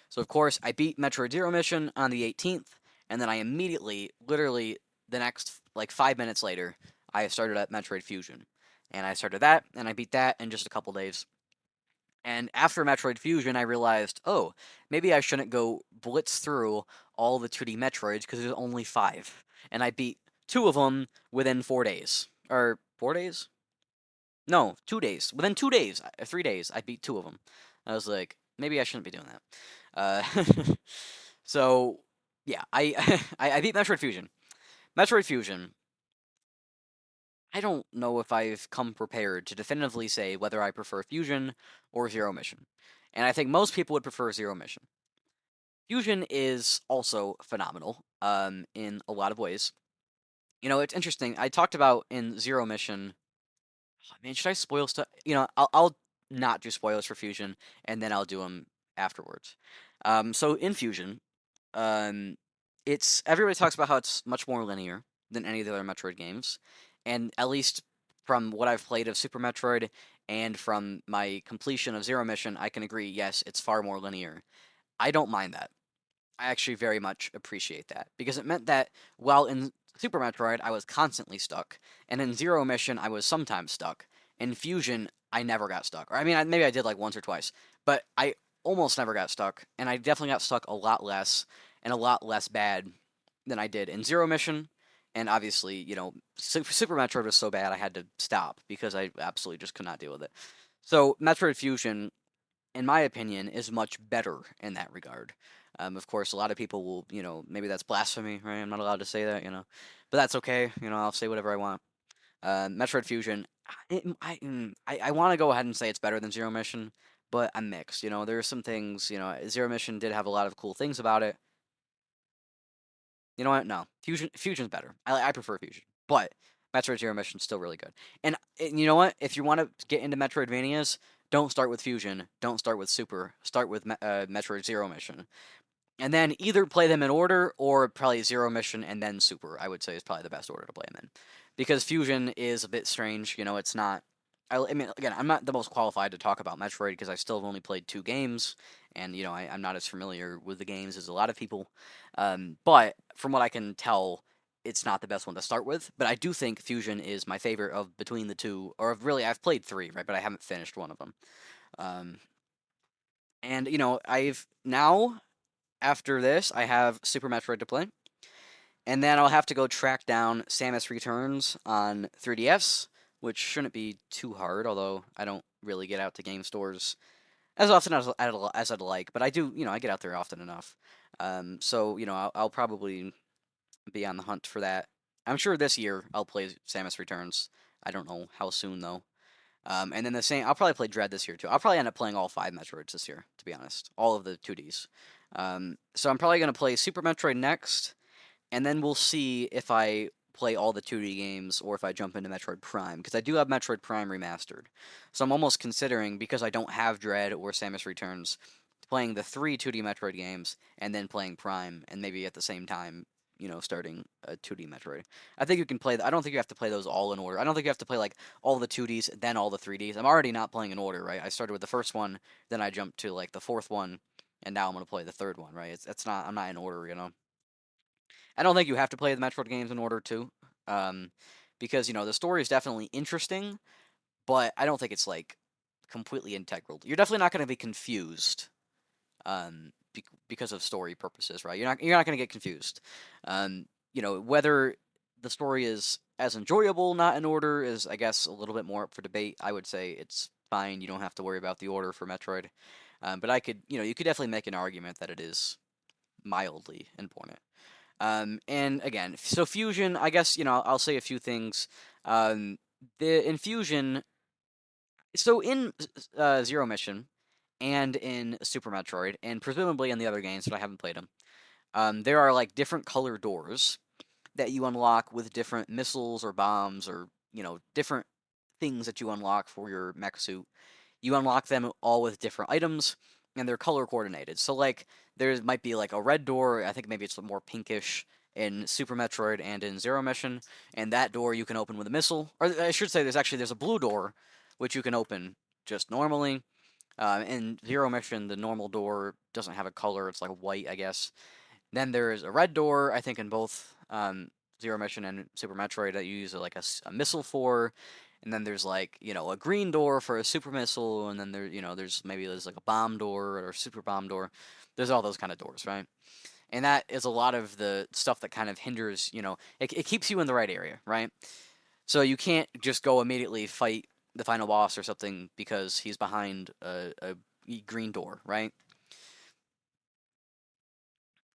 So of course I beat Metroid Zero Mission on the 18th, and then I immediately, literally the next like 5 minutes later, I started at Metroid Fusion. And I started that, and I beat that in just a couple days. And after Metroid Fusion, I realized, oh, maybe I shouldn't go blitz through all the 2D Metroids because there's only 5. And I beat 2 of them within 4 days. Or 4 days? No, 2 days. Within 2 days, 3 days, I beat 2 of them. I was like, maybe I shouldn't be doing that. So, yeah, I beat Metroid Fusion. Metroid Fusion, I don't know if I've come prepared to definitively say whether I prefer Fusion or Zero Mission. And I think most people would prefer Zero Mission. Fusion is also phenomenal in a lot of ways. It's interesting. I talked about in Zero Mission. Oh, man, should I spoil stuff? I'll not do spoilers for Fusion, and then I'll do them afterwards. So in Fusion, um, everybody talks about how it's much more linear than any of the other Metroid games, and at least from what I've played of Super Metroid and from my completion of Zero Mission, I can agree. Yes, it's far more linear. I don't mind that. I actually very much appreciate that because it meant that while in Super Metroid I was constantly stuck, and in Zero Mission I was sometimes stuck. In Fusion, I never got stuck. Or I mean, maybe I did like once or twice, but I almost never got stuck, and I definitely got stuck a lot less and a lot less bad than I did in Zero Mission. And obviously, Super Metroid was so bad I had to stop because I absolutely just could not deal with it. So Metroid Fusion, in my opinion, is much better in that regard. Of course, a lot of people will, maybe that's blasphemy, right? I'm not allowed to say that, but that's okay. I'll say whatever I want. Metroid Fusion, I want to go ahead and say it's better than Zero Mission, but I'm mixed. There are some things, Zero Mission did have a lot of cool things about it. You know what? No, Fusion's better. I prefer Fusion, but Metroid Zero Mission's still really good. And you know what? If you want to get into Metroidvanias, don't start with Fusion. Don't start with Super. Start with Metroid Zero Mission. And then either play them in order or probably Zero Mission and then Super, I would say is probably the best order to play them in. Because Fusion is a bit strange. It's not. I mean, again, I'm not the most qualified to talk about Metroid because I still have only played 2 games, and I'm not as familiar with the games as a lot of people. But from what I can tell, it's not the best one to start with. But I do think Fusion is my favorite of between the two, or really, I've played 3, right? But I haven't finished one of them. And I've now after this, I have Super Metroid to play. And then I'll have to go track down Samus Returns on 3DS, which shouldn't be too hard, although I don't really get out to game stores as often as I'd like. But I do, I get out there often enough. So, I'll probably be on the hunt for that. I'm sure this year I'll play Samus Returns. I don't know how soon, though. And then I'll probably play Dread this year, too. I'll probably end up playing all 5 Metroids this year, to be honest. All of the 2Ds. So I'm probably going to play Super Metroid next, and then we'll see if I play all the 2D games or if I jump into Metroid Prime, because I do have Metroid Prime Remastered. So I'm almost considering, because I don't have Dread or Samus Returns, playing the three 2D Metroid games and then playing Prime, and maybe at the same time, starting a 2D Metroid. I think you can play. I don't think you have to play those all in order. I don't think you have to play like all the 2Ds then all the 3Ds. I'm already not playing in order, right? I started with the first one, then I jumped to like the fourth one, and now I'm gonna play the third one, right? It's not. I'm not in order. I don't think you have to play the Metroid games in order too, um, because the story is definitely interesting, but I don't think it's like completely integral. You're definitely not going to be confused, because of story purposes, right? You're not going to get confused. Whether the story is as enjoyable not in order is, I guess, a little bit more up for debate. I would say it's fine. You don't have to worry about the order for Metroid, but you could definitely make an argument that it is mildly important. And again, so Fusion, I guess, I'll say a few things. Um, the in Fusion, so in Zero Mission and in Super Metroid, and presumably in the other games, but I haven't played them, there are like different color doors that you unlock with different missiles or bombs or, different things that you unlock for your mech suit. You unlock them all with different items, and they're color coordinated. So like there might be like a red door. I think maybe it's more pinkish in Super Metroid and in Zero Mission, and that door you can open with a missile. Or I should say, there's a blue door, which you can open just normally. In Zero Mission, the normal door doesn't have a color; it's like white, I guess. Then there is a red door, I think, in both Zero Mission and Super Metroid that you use like a missile for. And then there's like, a green door for a super missile, and then there's like a bomb door or a super bomb door. There's all those kind of doors, right? And that is a lot of the stuff that kind of hinders, it keeps you in the right area, right? So you can't just go immediately fight the final boss or something because he's behind a green door, right?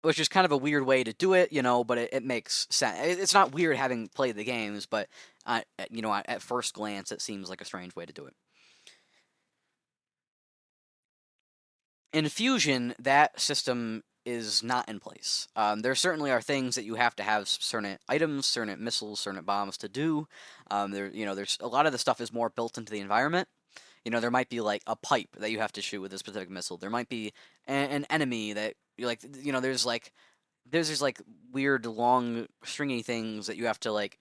Which is kind of a weird way to do it, but it makes sense. It's not weird having played the games, but at first glance, it seems like a strange way to do it. In Fusion, that system is not in place. There certainly are things that you have to have certain items, certain missiles, certain bombs to do. There's a lot of the stuff is more built into the environment. There might be like a pipe that you have to shoot with a specific missile. There might be an enemy that you like. There's these like weird long stringy things that you have to like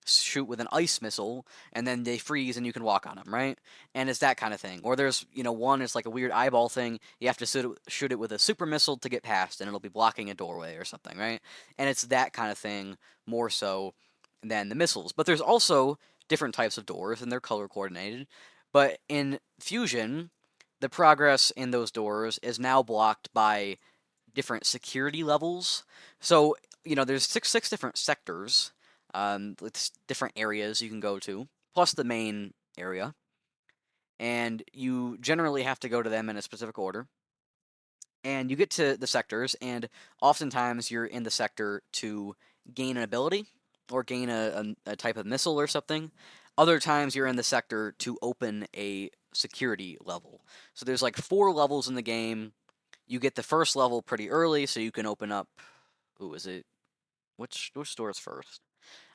shoot with an ice missile, and then they freeze and you can walk on them, right? And it's that kind of thing. Or there's one is like a weird eyeball thing. You have to shoot it with a super missile to get past, and it'll be blocking a doorway or something, right? And it's that kind of thing more so than the missiles. But there's also different types of doors, and they're color coordinated. But in Fusion, the progress in those doors is now blocked by different security levels. So, there's six different sectors, with different areas you can go to, plus the main area. And you generally have to go to them in a specific order. And you get to the sectors, and oftentimes you're in the sector to gain an ability or gain a type of missile or something. Other times you're in the sector to open a security level. So there's like 4 levels in the game. You get the first level pretty early, so you can open up. Ooh, is it which door is first?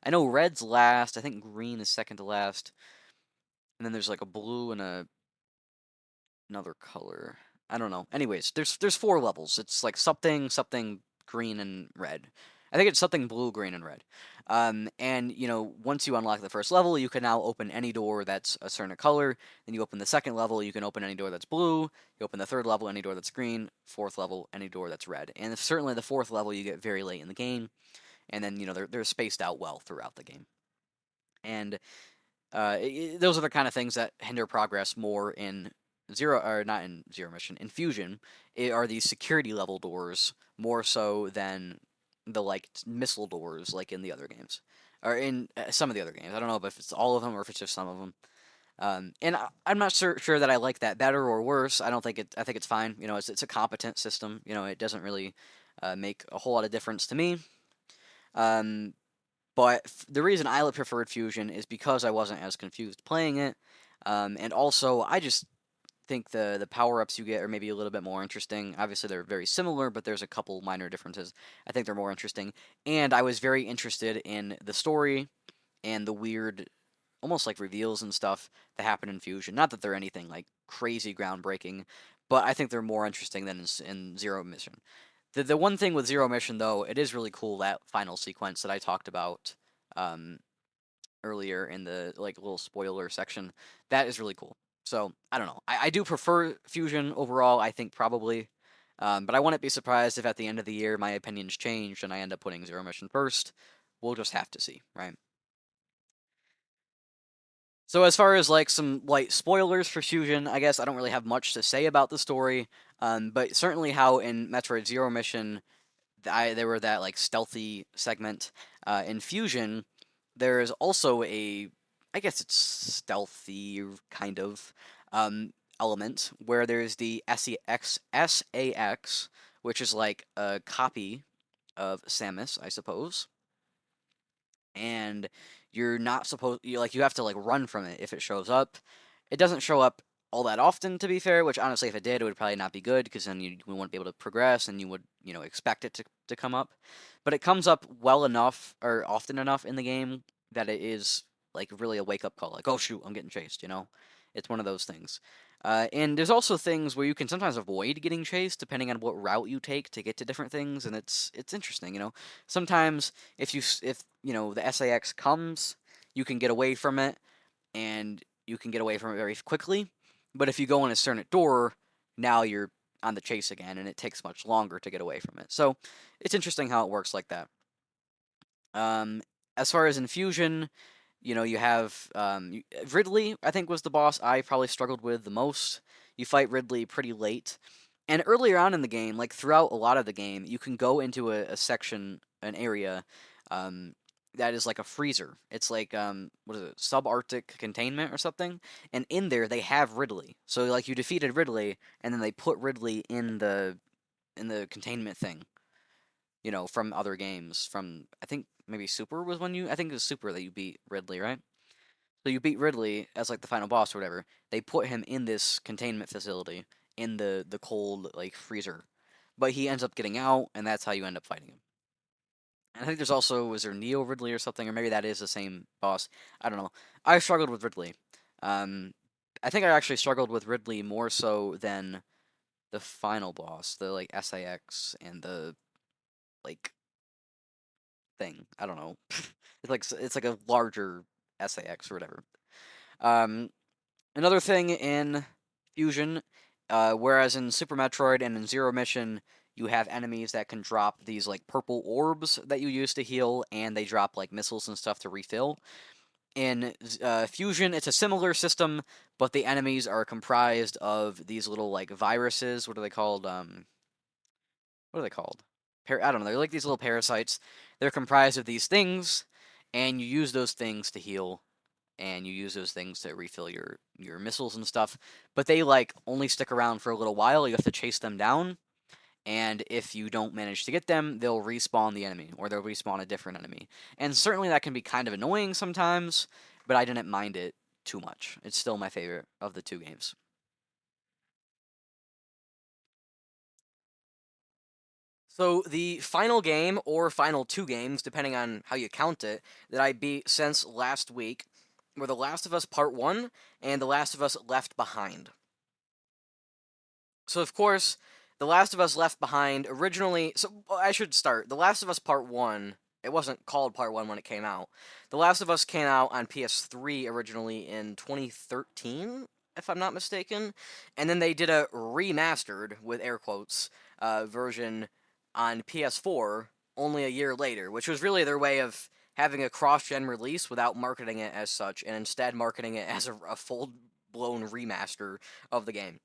I know red's last. I think green is second to last. And then there's like a blue and another color. I don't know. Anyways, there's 4 levels. It's like something something green and red. I think it's something blue, green, and red. And once you unlock the first level, you can now open any door that's a certain color. Then you open the second level, you can open any door that's blue. You open the third level, any door that's green. Fourth level, any door that's red. And certainly the fourth level you get very late in the game. And then they're spaced out well throughout the game. And those are the kind of things that hinder progress more in Zero, or not in Zero Mission, in Fusion. Are these security level doors more so than the like missile doors like in the other games, or in some of the other games. I don't know if it's all of them or if it's just some of them. And I'm not sure that I like that better or worse. I don't think it. I think it's fine. It's a competent system. It doesn't really make a whole lot of difference to me. Um, but the reason I preferred Fusion is because I wasn't as confused playing it, and also I just think the power-ups you get are maybe a little bit more interesting. Obviously, they're very similar, but there's a couple minor differences. I think they're more interesting. And I was very interested in the story and the weird, almost like reveals and stuff that happen in Fusion. Not that they're anything like crazy groundbreaking, but I think they're more interesting than in Zero Mission. The one thing with Zero Mission, though, it is really cool, that final sequence that I talked about um, earlier in the like little spoiler section. That is really cool. So I don't know. I do prefer Fusion overall. I think probably, but I wouldn't be surprised if at the end of the year my opinions change and I end up putting Zero Mission first. We'll just have to see, right? So as far as like some light spoilers for Fusion, I guess I don't really have much to say about the story, but certainly how in Metroid Zero Mission there were that like stealthy segment. In Fusion, there is also a, I guess it's stealthy kind of element where there's the SAX, which is like a copy of Samus, I suppose, and you're not supposed you have to like run from it if it shows up. It doesn't show up all that often, to be fair, which honestly if it did it would probably not be good because then you wouldn't be able to progress and you would expect it to come up. But it comes up well enough or often enough in the game that it is like really a wake up call, like, oh shoot, I'm getting chased. It's one of those things. And there's also things where you can sometimes avoid getting chased depending on what route you take to get to different things, and it's interesting. Sometimes if the SAX comes, you can get away from it, and you can get away from it very quickly. But if you go in a certain door, now you're on the chase again, and it takes much longer to get away from it. So it's interesting how it works like that. Um, as far as infusion, you have Ridley, I think, was the boss I probably struggled with the most. You fight Ridley pretty late. And earlier on in the game, like throughout a lot of the game, you can go into a section, an area, um, that is like a freezer. It's like what is it, subarctic containment or something. And in there they have Ridley. So like you defeated Ridley, and then they put Ridley in the containment thing. From other games. From I think maybe Super was I think it was Super that you beat Ridley, right? So you beat Ridley as like the final boss or whatever. They put him in this containment facility in the cold like freezer, but he ends up getting out, and that's how you end up fighting him. And I think there's also, was there Neo Ridley or something, or maybe that is the same boss. I don't know. I struggled with Ridley. Um, I think I actually struggled with Ridley more so than the final boss, the like SAX and the like thing. I don't know. It's like a larger SAX or whatever. Um, Another thing in Fusion, whereas in Super Metroid and in Zero Mission, you have enemies that can drop these like purple orbs that you use to heal, and they drop like missiles and stuff to refill. In Fusion, it's a similar system, but the enemies are comprised of these little like viruses. What are they called? What are they called? I don't know. They're like these little parasites. They're comprised of these things, and you use those things to heal, and you use those things to refill your missiles and stuff. But they like only stick around for a little while. You have to chase them down, and if you don't manage to get them, they'll respawn the enemy, or they'll respawn a different enemy. And certainly that can be kind of annoying sometimes, but I didn't mind it too much. It's still my favorite of the two games. So the final game or final two games, depending on how you count it, that I beat since last week were The Last of Us Part 1 and The Last of Us Left Behind. So of course, The Last of Us Left Behind originally, so I should start. The Last of Us Part 1, it wasn't called Part 1 when it came out. The Last of Us came out on PS3 originally in 2013, if I'm not mistaken, and then they did a remastered, with air quotes, version on PS4 only a year later, which was really their way of having a cross-gen release without marketing it as such, and instead marketing it as a full-blown remaster of the game.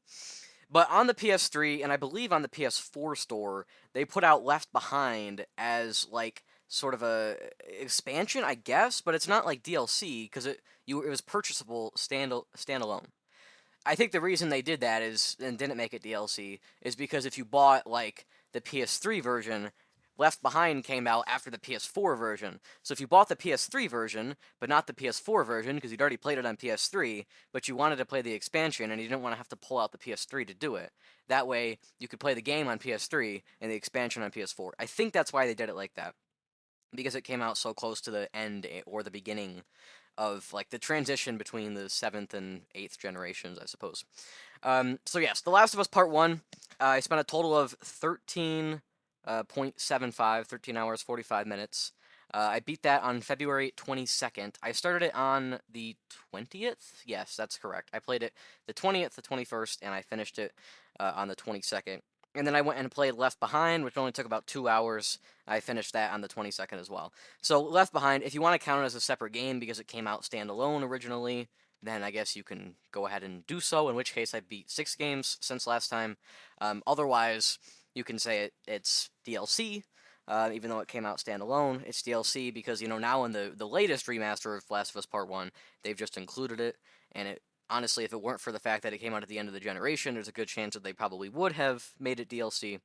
But on the PS3 and I believe on the PS4 store, they put out Left Behind as like sort of a expansion, I guess, but it's not like DLC because it was purchasable standalone. I think the reason they did that is and didn't make it DLC is because if you bought like the PS3 version, Left Behind came out after the PS4 version. So if you bought the PS3 version, but not the PS4 version because you'd already played it on PS3, but you wanted to play the expansion and you didn't want to have to pull out the PS3 to do it, that way you could play the game on PS3 and the expansion on PS4. I think that's why they did it like that, because it came out so close to the end or the beginning of like the transition between the seventh and eighth generations, I suppose. So yes, The Last of Us Part One. I spent a total of 13.75, 13 hours 45 minutes. I beat that on February 22nd. I started it on the 20th. Yes, that's correct. I played it the 20th, the 21st, and I finished it on the 22nd. And then I went and played Left Behind, which only took about 2 hours. I finished that on the 22nd as well. So Left Behind, if you want to count it as a separate game because it came out standalone originally, then I guess you can go ahead and do so, in which case I beat 6 games since last time. Otherwise, you can say it's DLC, even though it came out standalone. It's DLC because, now in the latest remaster of Last of Us Part 1, they've just included it, and it honestly, if it weren't for the fact that it came out at the end of the generation, there's a good chance that they probably would have made it DLC.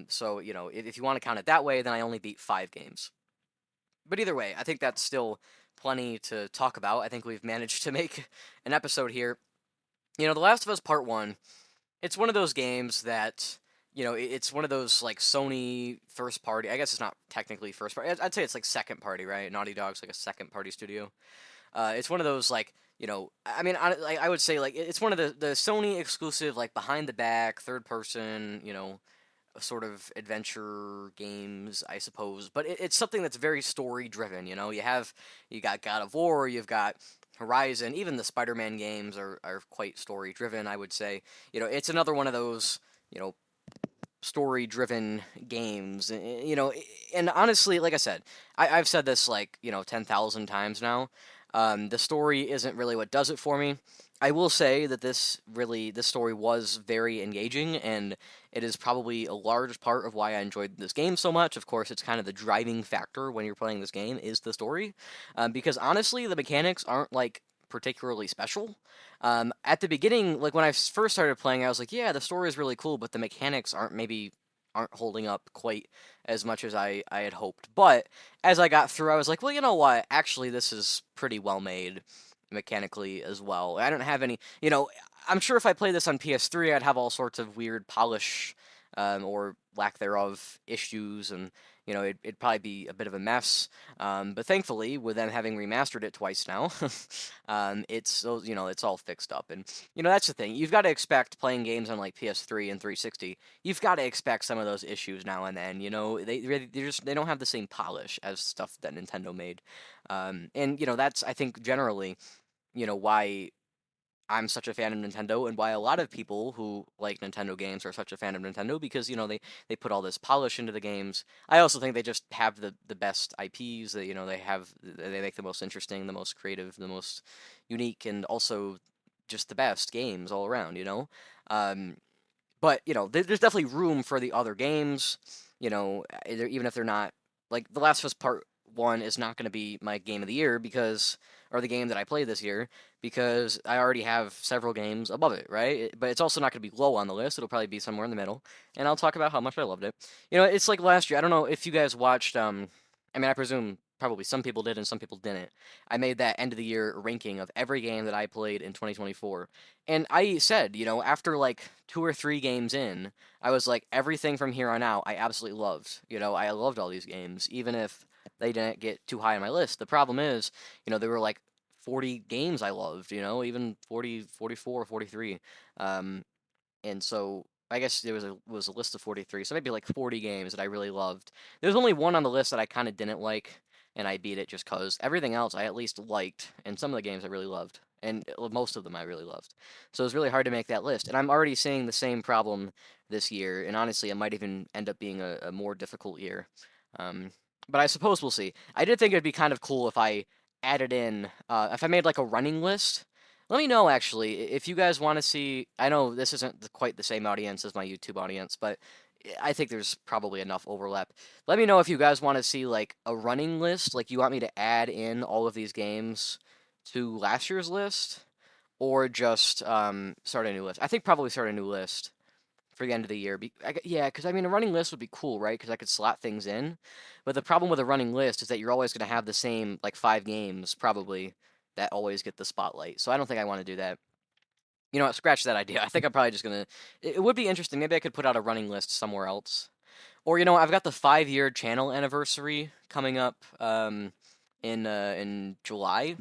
So, if you want to count it that way, then I only beat 5 games. But either way, I think that's still plenty to talk about. I think we've managed to make an episode here. The Last of Us Part 1, it's one of those games that, it's one of those, like, Sony first party. I guess it's not technically first party. I'd say it's, like, second party, right? Naughty Dog's, like, a second party studio. It's one of those, like, I mean, I would say, like, it's one of the Sony exclusive, like, behind the back, third person, sort of adventure games, I suppose. But it's something that's very story driven. You got God of War, you've got Horizon, even the Spider-Man games are quite story driven, I would say. It's another one of those, story driven games. And honestly, like I said, I've said this like, 10,000 times now. The story isn't really what does it for me. I will say that this story was very engaging, and it is probably a large part of why I enjoyed this game so much. Of course, it's kind of the driving factor when you're playing this game is the story, because honestly, the mechanics aren't like particularly special. At the beginning, like when I first started playing, I was like, yeah, the story is really cool, but the mechanics aren't holding up quite as much as I had hoped. But as I got through, I was like, well, you know what? Actually, this is pretty well made mechanically as well. I don't have any, I'm sure if I played this on PS3, I'd have all sorts of weird polish or lack thereof issues, and it'd probably be a bit of a mess. But thankfully, with them having remastered it twice now, it's all fixed up. And that's the thing. You've got to expect playing games on like PS3 and 360. You've got to expect some of those issues now and then. They don't have the same polish as stuff that Nintendo made. And that's I think generally why I'm such a fan of Nintendo, and why a lot of people who like Nintendo games are such a fan of Nintendo, because they put all this polish into the games. I also think they just have the best IPs. That they make the most interesting, the most creative, the most unique, and also just the best games all around. Um, but there's definitely room for the other games. Even if they're not like The Last of Us Part One is not going to be my game of the year or the game that I played this year, because I already have several games above it, right? But it's also not going to be low on the list. It'll probably be somewhere in the middle, and I'll talk about how much I loved it. It's like last year. I don't know if you guys watched. I mean, I presume probably some people did and some people didn't. I made that end of the year ranking of every game that I played in 2024, and I said, after like 2 or 3 games in, I was like, everything from here on out, I absolutely loved. I loved all these games, even if they didn't get too high on my list. The problem is, there were like 40 games I loved, even 40, 44, 43. And so I guess there was a list of 43, so maybe like 40 games that I really loved. There was only one on the list that I kind of didn't like, and I beat it just cause. Everything else I at least liked, and some of the games I really loved, and most of them I really loved. So it was really hard to make that list, and I'm already seeing the same problem this year, and honestly, it might even end up being a more difficult year. Um, but I suppose we'll see. I did think it'd be kind of cool if I added in, if I made like a running list. Let me know actually if you guys want to see. I know this isn't quite the same audience as my YouTube audience, but I think there's probably enough overlap. Let me know if you guys want to see like a running list, like you want me to add in all of these games to last year's list, or just start a new list. I think probably start a new list for the end of the year. Yeah, because I mean, a running list would be cool, right? Because I could slot things in. But the problem with a running list is that you're always going to have the same, like, 5 games, probably, that always get the spotlight. So I don't think I want to do that. You know what? Scratch that idea. I think I'm probably just going to. It would be interesting. Maybe I could put out a running list somewhere else. Or, I've got the 5-year channel anniversary coming up in July.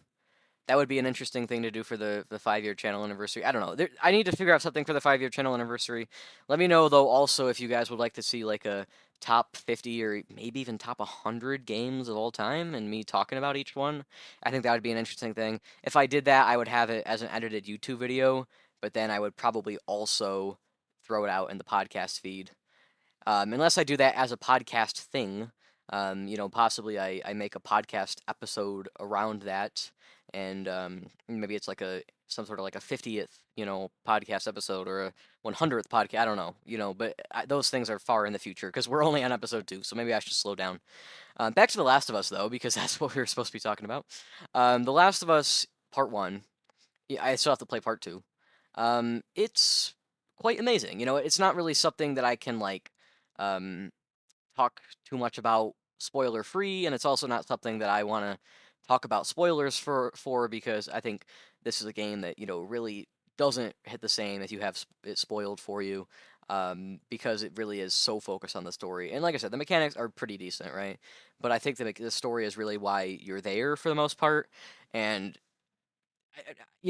That would be an interesting thing to do for the 5-year channel anniversary. I don't know. I need to figure out something for the 5-year channel anniversary. Let me know though also if you guys would like to see like a top 50 or maybe even top 100 games of all time and me talking about each one. I think that would be an interesting thing. If I did that, I would have it as an edited YouTube video, but then I would probably also throw it out in the podcast feed. Unless I do that as a podcast thing, possibly I make a podcast episode around that, and maybe it's like some sort of like a 50th, podcast episode or a 100th podcast. I don't know, but those things are far in the future because we're only on episode 2, so maybe I should slow down. Back to The Last of Us though, because that's what we were supposed to be talking about. The Last of Us Part 1. Yeah, I still have to play Part 2. It's quite amazing. It's not really something that I can like um, talk too much about spoiler free, and it's also not something that I want to talk about spoilers for because I think this is a game that really doesn't hit the same if you have it spoiled for you. Because it really is so focused on the story, and like I said, the mechanics are pretty decent, right? But I think the story is really why you're there for the most part, and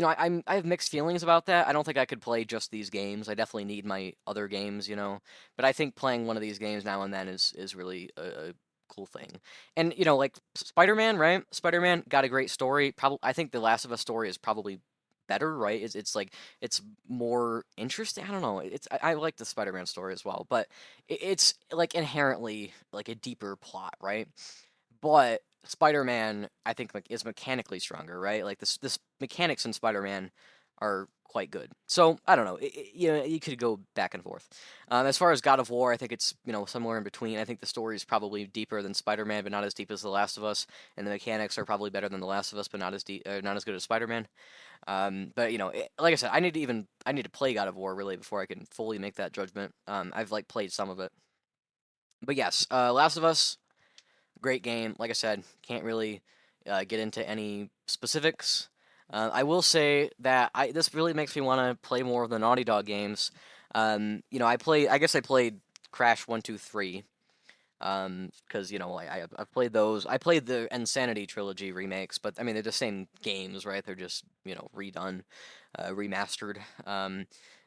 I have mixed feelings about that. I don't think I could play just these games. I definitely need my other games, But I think playing one of these games now and then is really a cool thing. And like Spider-Man, right? Spider-Man got a great story. Probably, I think the Last of Us story is probably better, right? It's like it's more interesting. I don't know. I like the Spider-Man story as well, but it's like inherently like a deeper plot, right? But Spider-Man, I think, is mechanically stronger, right? Like this mechanics in Spider-Man are quite good. So I don't know. You could go back and forth. As far as God of War, I think it's somewhere in between. I think the story is probably deeper than Spider-Man, but not as deep as The Last of Us, and the mechanics are probably better than The Last of Us, but not as deep, not as good as Spider-Man. But like I said, I need to play God of War really before I can fully make that judgment. I've like played some of it, but yes, Last of Us. Great game. Like I said, can't really get into any specifics. I will say that this really makes me want to play more of the Naughty Dog games. I guess I played Crash 1, 2, 3. Because I've played those. I played the Insanity trilogy remakes, but I mean they're the same games, right? They're just redone, remastered.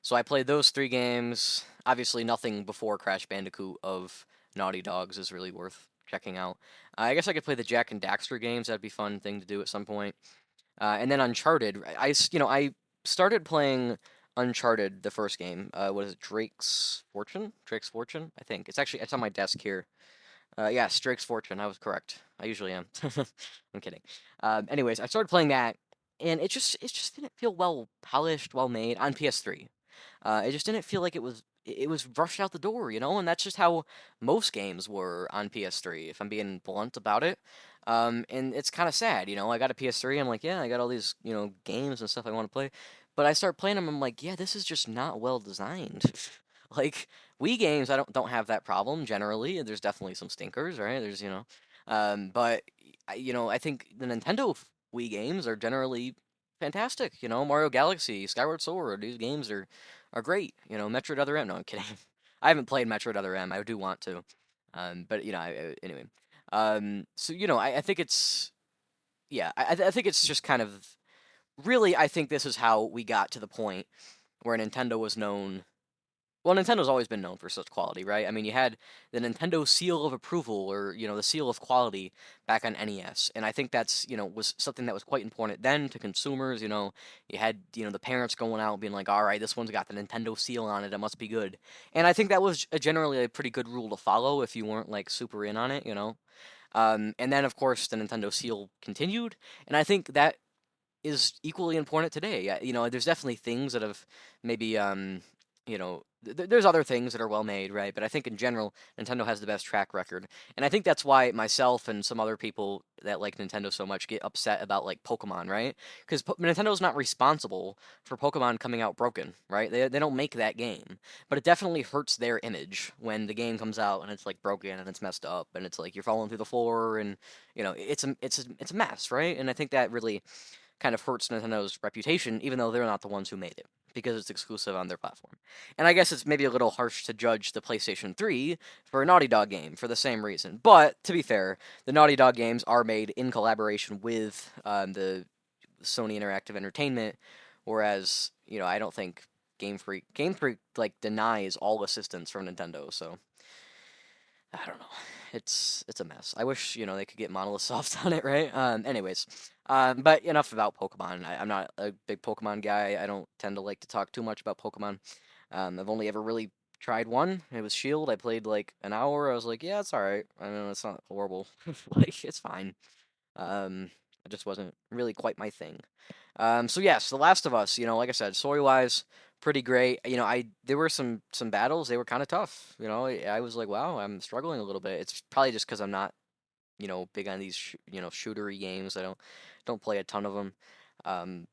So I played those 3 games. Obviously, nothing before Crash Bandicoot of Naughty Dogs is really worth checking out. I guess I could play the Jack and Daxter games. That'd be a fun thing to do at some point. And then Uncharted. I started playing Uncharted, the first game. What is it? Drake's Fortune? Drake's Fortune? I think it's on my desk here. Yeah, Drake's Fortune. I was correct. I usually am. I'm kidding. Anyways, I started playing that, and it just didn't feel well polished, well made on PS3. It just didn't feel like it was rushed out the door, and that's just how most games were on PS3, if I'm being blunt about it. And it's kind of sad, I got a PS3, I'm like, yeah, I got all these, games and stuff I want to play, but I start playing them, I'm like, yeah, this is just not well designed. Like Wii games, I don't have that problem generally. There's definitely some stinkers, right? But I think the Nintendo Wii games are generally fantastic. Mario Galaxy, Skyward Sword, these games are great. Metroid Other M. No, I'm kidding. I haven't played Metroid Other M. I do want to. But anyway. So I think it's yeah. I think it's just kind of really. I think this is how we got to the point where Nintendo was known. Well, Nintendo's always been known for such quality, right? I mean, you had the Nintendo seal of approval, or the seal of quality back on NES, and I think that's was something that was quite important then to consumers. You had the parents going out being like, "All right, this one's got the Nintendo seal on it; it must be good." And I think that was generally a pretty good rule to follow if you weren't like super in on it. And then of course the Nintendo seal continued, and I think that is equally important today. There's definitely things that have maybe you know there's other things that are well made, right? But I think in general, Nintendo has the best track record, and I think that's why myself and some other people that like Nintendo so much get upset about like Pokemon, right? Because Nintendo's not responsible for Pokemon coming out broken, right? They don't make that game, but it definitely hurts their image when the game comes out and it's like broken and it's messed up and it's like you're falling through the floor and it's a mess, right? And I think that really kind of hurts Nintendo's reputation, even though they're not the ones who made it, because it's exclusive on their platform. And I guess it's maybe a little harsh to judge the PlayStation 3 for a Naughty Dog game for the same reason. But to be fair, the Naughty Dog games are made in collaboration with the Sony Interactive Entertainment, whereas I don't think Game Freak like denies all assistance from Nintendo. So I don't know. It's a mess. I wish they could get Monolith Soft on it, right? Anyways, but enough about Pokemon. I'm not a big Pokemon guy. I don't tend to like to talk too much about Pokemon. I've only ever really tried one. It was Shield. I played like an hour. I was like, yeah, it's all right. I mean, it's not horrible. Like it's fine. It just wasn't really quite my thing. So yes, The Last of Us. Like I said, story wise, pretty great. I there were some battles. They were kind of tough. I was like, wow, I'm struggling a little bit. It's probably just because I'm not big on these shootery games. I don't play a ton of them.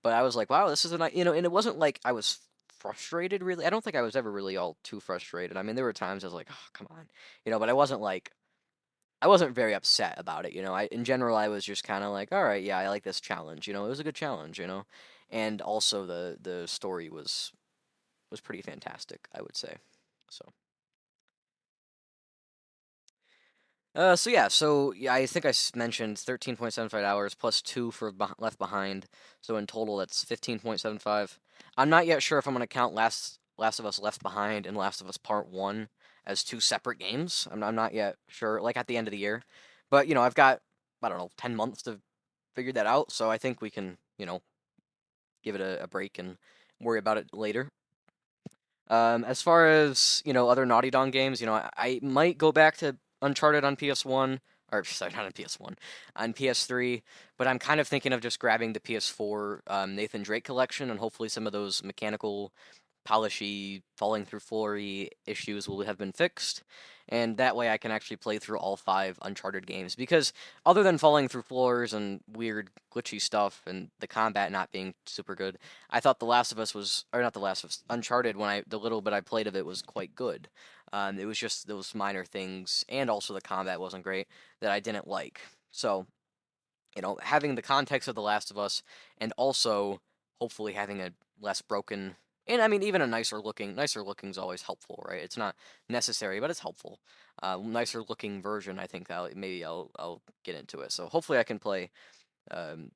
But I was like, wow, this is and it wasn't like I was frustrated really. I don't think I was ever really all too frustrated. I mean, there were times I was like, oh, come on, but I wasn't very upset about it. In general, I was just kind of like, all right, yeah, I like this challenge. It was a good challenge. And also the story was pretty fantastic, I would say. So. So I think mentioned 13.75 hours plus 2 for Left Behind. So in total, that's 15.75. I'm not yet sure if I'm going to count Last of Us Left Behind and Last of Us Part 1 as two separate games. I'm not yet sure, like at the end of the year. But, I've got, I don't know, 10 months to figure that out. So I think we can, give it a break and worry about it later. As far as other Naughty Dog games, I might go back to Uncharted on PS1, or sorry, not on PS1, on PS3. But I'm kind of thinking of just grabbing the PS4 Nathan Drake collection, and hopefully some of those mechanical polishy, falling through floory issues will have been fixed. And that way I can actually play through all 5 Uncharted games. Because other than falling through floors and weird glitchy stuff and the combat not being super good, I thought The Last of Us was, or not The Last of Us, Uncharted, the little bit I played of it was quite good. It was just those minor things, and also the combat wasn't great, that I didn't like. So, having the context of The Last of Us, and also hopefully having a less broken, and I mean even a nicer looking is always helpful, right? It's not necessary, but it's helpful. Nicer looking version, I think maybe I'll get into it. So hopefully I can play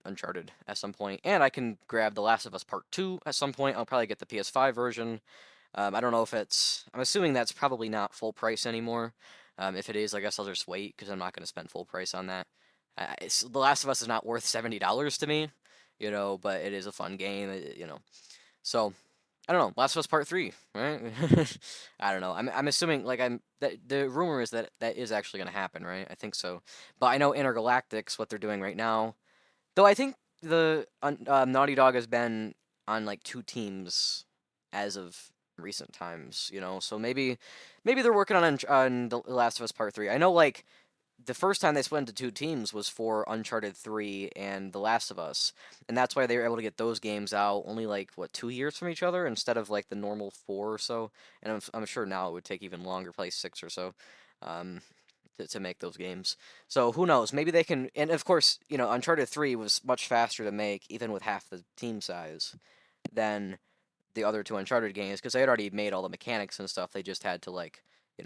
Uncharted at some point, and I can grab The Last of Us Part 2 at some point. I'll probably get the PS5 version. I don't know if I'm assuming that's probably not full price anymore. If it is, I guess I'll just wait because I'm not going to spend full price on that. The Last of Us is not worth $70 to me, but it is a fun game, So, I don't know. Last of Us Part 3, right? I don't know. I'm assuming like that the rumor is that that is actually going to happen, right? I think so. But I know Intergalactic's what they're doing right now. Though I think the Naughty Dog has been on like 2 teams as of recent times, So maybe they're working on The Last of Us Part 3. I know like the first time they split into 2 teams was for Uncharted 3 and The Last of Us. And that's why they were able to get those games out only like 2 years from each other instead of like the normal 4 or so. And I'm sure now it would take even longer, probably 6 or so. Um, to make those games. So who knows? Maybe they can. And of course, Uncharted 3 was much faster to make, even with half the team size, than the other 2 Uncharted games, because they had already made all the mechanics and stuff. They just had to like,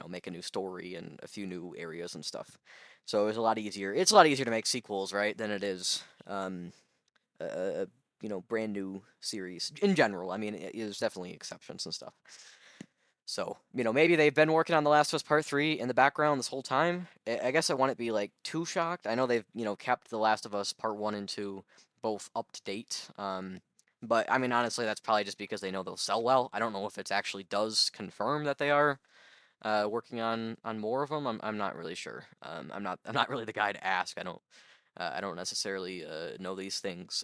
make a new story and a few new areas and stuff. So it was a lot easier. It's a lot easier to make sequels, right, than it is a brand new series in general. I mean, there's definitely exceptions and stuff. So, maybe they've been working on The Last of Us Part 3 in the background this whole time. I guess I wouldn't be like too shocked. I know they've, kept The Last of Us Part 1 and 2 both up to date. But I mean, honestly, that's probably just because they know they'll sell well. I don't know if it actually does confirm that they are working on more of them. I'm not really sure. I'm not really the guy to ask. I don't necessarily know these things.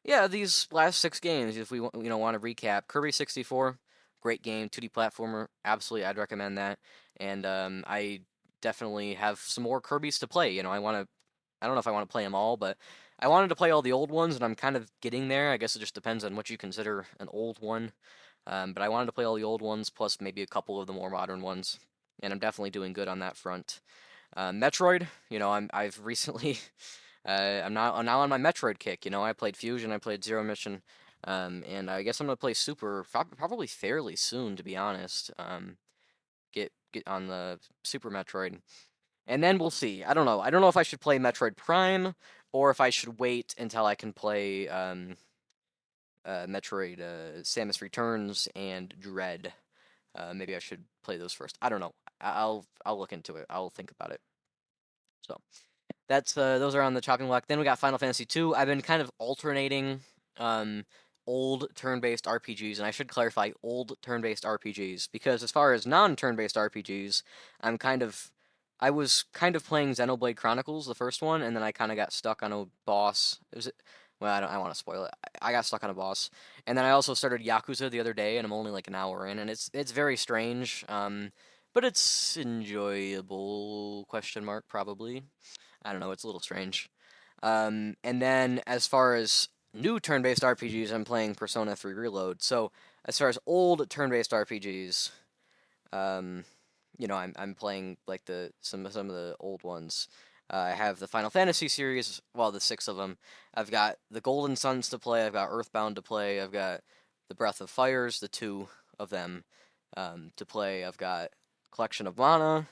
Yeah, these last 6 games, if we want to recap, Kirby 64, great game, 2D platformer. Absolutely, I'd recommend that. And I definitely have some more Kirby's to play. I don't know if I want to play them all, but I wanted to play all the old ones, and I'm kind of getting there. I guess it just depends on what you consider an old one. But I wanted to play all the old ones, plus maybe a couple of the more modern ones, and I'm definitely doing good on that front. Metroid, I've recently, I'm now on my Metroid kick. I played Fusion, I played Zero Mission, and I guess I'm gonna play Super probably fairly soon, to be honest. Get on the Super Metroid. And then we'll see. I don't know. I don't know if I should play Metroid Prime or if I should wait until I can play Metroid Samus Returns and Dread. Maybe I should play those first. I don't know. I'll look into it. I'll think about it. So that's those are on the chopping block. Then we got Final Fantasy 2. I've been kind of alternating um, old turn-based RPGs, and I should clarify old turn-based RPGs because as far as non-turn-based RPGs, I was kind of playing Xenoblade Chronicles, the first one, and then I kind of got stuck on a boss. Well, I don't. I want to spoil it. I got stuck on a boss, and then I also started Yakuza the other day, and I'm only like an hour in, and it's very strange. But it's enjoyable? Question mark probably. I don't know. It's a little strange. And then as far as new turn-based RPGs, I'm playing Persona 3 Reload. So as far as old turn-based RPGs, um, I'm playing like some of the old ones. I have the Final Fantasy series, well, the six of them. I've got the Golden Suns to play. I've got Earthbound to play. I've got the Breath of Fires, the two of them to play. I've got Collection of Mana.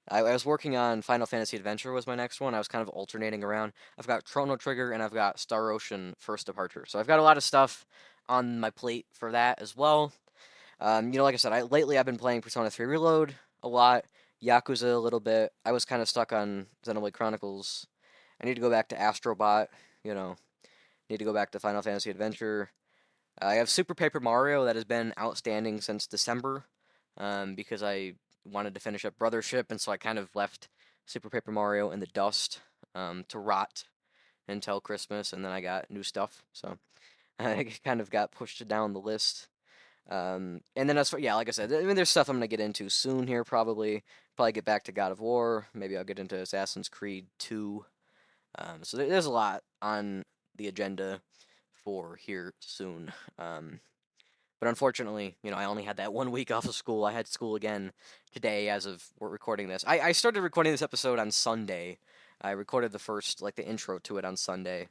I was working on Final Fantasy Adventure was my next one. I was kind of alternating around. I've got Chrono Trigger and I've got Star Ocean First Departure. So I've got a lot of stuff on my plate for that as well. Like I said, lately I've been playing Persona 3 Reload a lot, Yakuza a little bit. I was kind of stuck on Xenoblade Chronicles. I need to go back to Astrobot, you know, need to go back to Final Fantasy Adventure. I have Super Paper Mario that has been outstanding since December, because I wanted to finish up Brothership, and so I kind of left Super Paper Mario in the dust to rot until Christmas, and then I got new stuff, so I kind of got pushed down the list. And then yeah, like I said, I mean, there's stuff I'm gonna get into soon here, probably get back to God of War. Maybe I'll get into Assassin's Creed 2. So there's a lot on the agenda for here soon. But unfortunately, I only had that 1 week off of school. I had school again today as of we're recording this. I started recording this episode on Sunday. I recorded the first, like the intro to it on Sunday.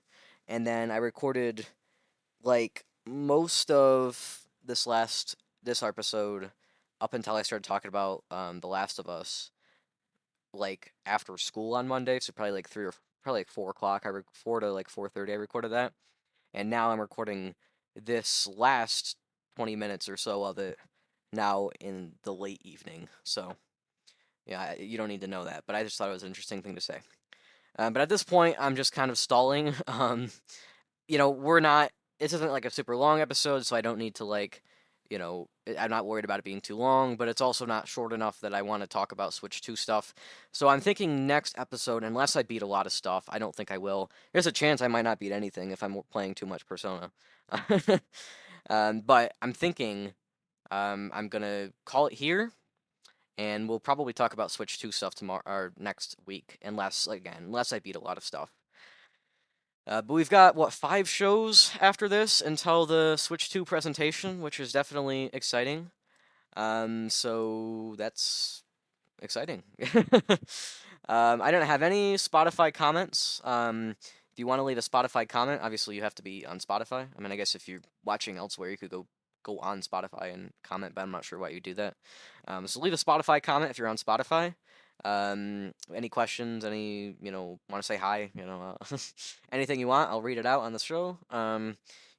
And then I recorded like most of this episode up until I started talking about The Last of Us, like after school on Monday, so probably like probably like 4 o'clock. 4 to like 4:30. I recorded that, and now I'm recording this last 20 minutes or so of it now in the late evening. So yeah, you don't need to know that, but I just thought it was an interesting thing to say. But at this point, I'm just kind of stalling. We're not. This isn't like a super long episode, so I don't need to I'm not worried about it being too long, but it's also not short enough that I want to talk about Switch 2 stuff. So I'm thinking next episode, unless I beat a lot of stuff, I don't think I will. There's a chance I might not beat anything if I'm playing too much Persona. But I'm thinking I'm gonna call it here, and we'll probably talk about Switch 2 stuff tomorrow or next week, unless I beat a lot of stuff. But we've got, what, 5 shows after this until the Switch 2 presentation, which is definitely exciting. So that's exciting. I don't have any Spotify comments. If you want to leave a Spotify comment, obviously you have to be on Spotify. I mean, I guess if you're watching elsewhere, you could go on Spotify and comment, but I'm not sure why you do that. So leave a Spotify comment if you're on Spotify. Any questions? Want to say hi? Anything you want, I'll read it out on the show.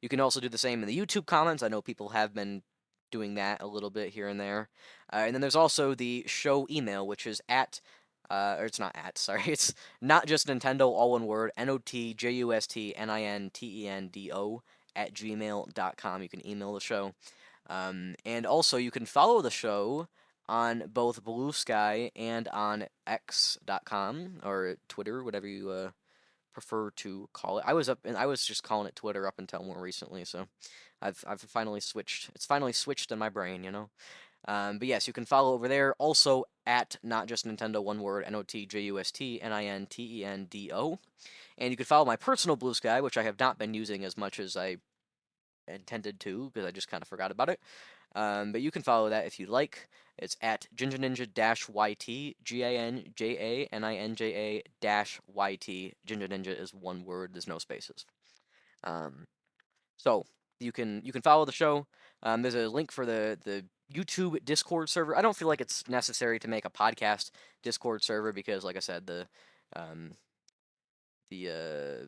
You can also do the same in the YouTube comments. I know people have been doing that a little bit here and there. And then there's also the show email, which is or it's not at, sorry, it's not just Nintendo, all one word, NOTJUSTNINTENDO @gmail.com. You can email the show. And also, you can follow the show on both Blue Sky and on X.com or Twitter, whatever you prefer to call it. I was just calling it Twitter up until more recently, so I've finally switched. It's finally switched in my brain, you know. But yes, you can follow over there. Also at Not Just Nintendo, one word, NOTJUSTNINTENDO. And you can follow my personal Blue Sky, which I have not been using as much as I intended to, because I just kind of forgot about it. But you can follow that if you'd like. It's at Ginger Ninja YT, GINJANINJA YT. Ginger Ninja is one word, there's no spaces. So you can follow the show. There's a link for the YouTube Discord server. I don't feel like it's necessary to make a podcast Discord server because, like I said, um, the uh,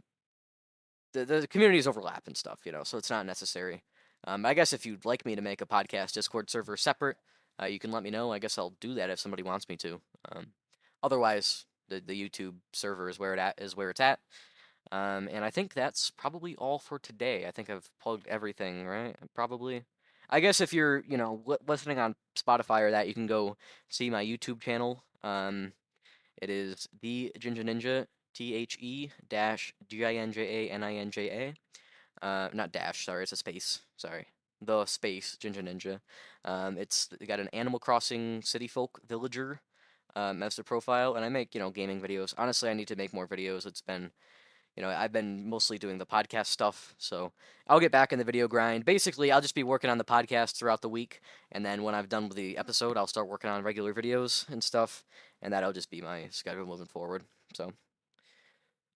the communities overlap and stuff, you know, so it's not necessary. I guess if you'd like me to make a podcast Discord server separate, you can let me know. I guess I'll do that if somebody wants me to. Otherwise, the YouTube server is where it's at. And I think that's probably all for today. I think I've plugged everything, right? Probably. I guess if you're, you know, listening on Spotify or that, you can go see my YouTube channel. It is the Ginger Ninja, THE-GINJANINJA. Not dash, sorry, it's a space. Sorry. The space Ginger Ninja. It's got an Animal Crossing City Folk Villager as the profile, and I make, you know, gaming videos. Honestly, I need to make more videos. It's been, you know, I've been mostly doing the podcast stuff, so I'll get back in the video grind. Basically, I'll just be working on the podcast throughout the week, and then when I've done with the episode, I'll start working on regular videos and stuff, and that'll just be my schedule moving forward. So,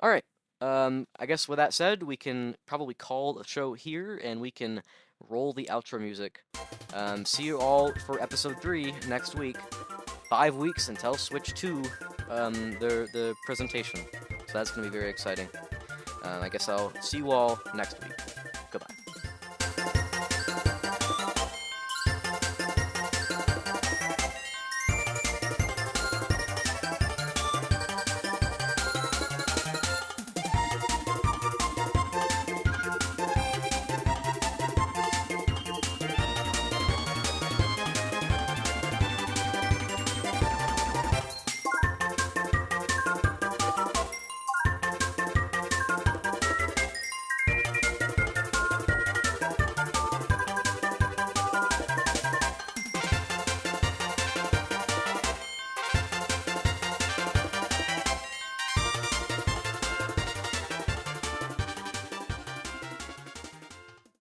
all right. I guess with that said, we can probably call the show here, and we can roll the outro music. See you all for episode 3 next week. 5 weeks until Switch 2, the presentation. So that's gonna be very exciting. I guess I'll see you all next week.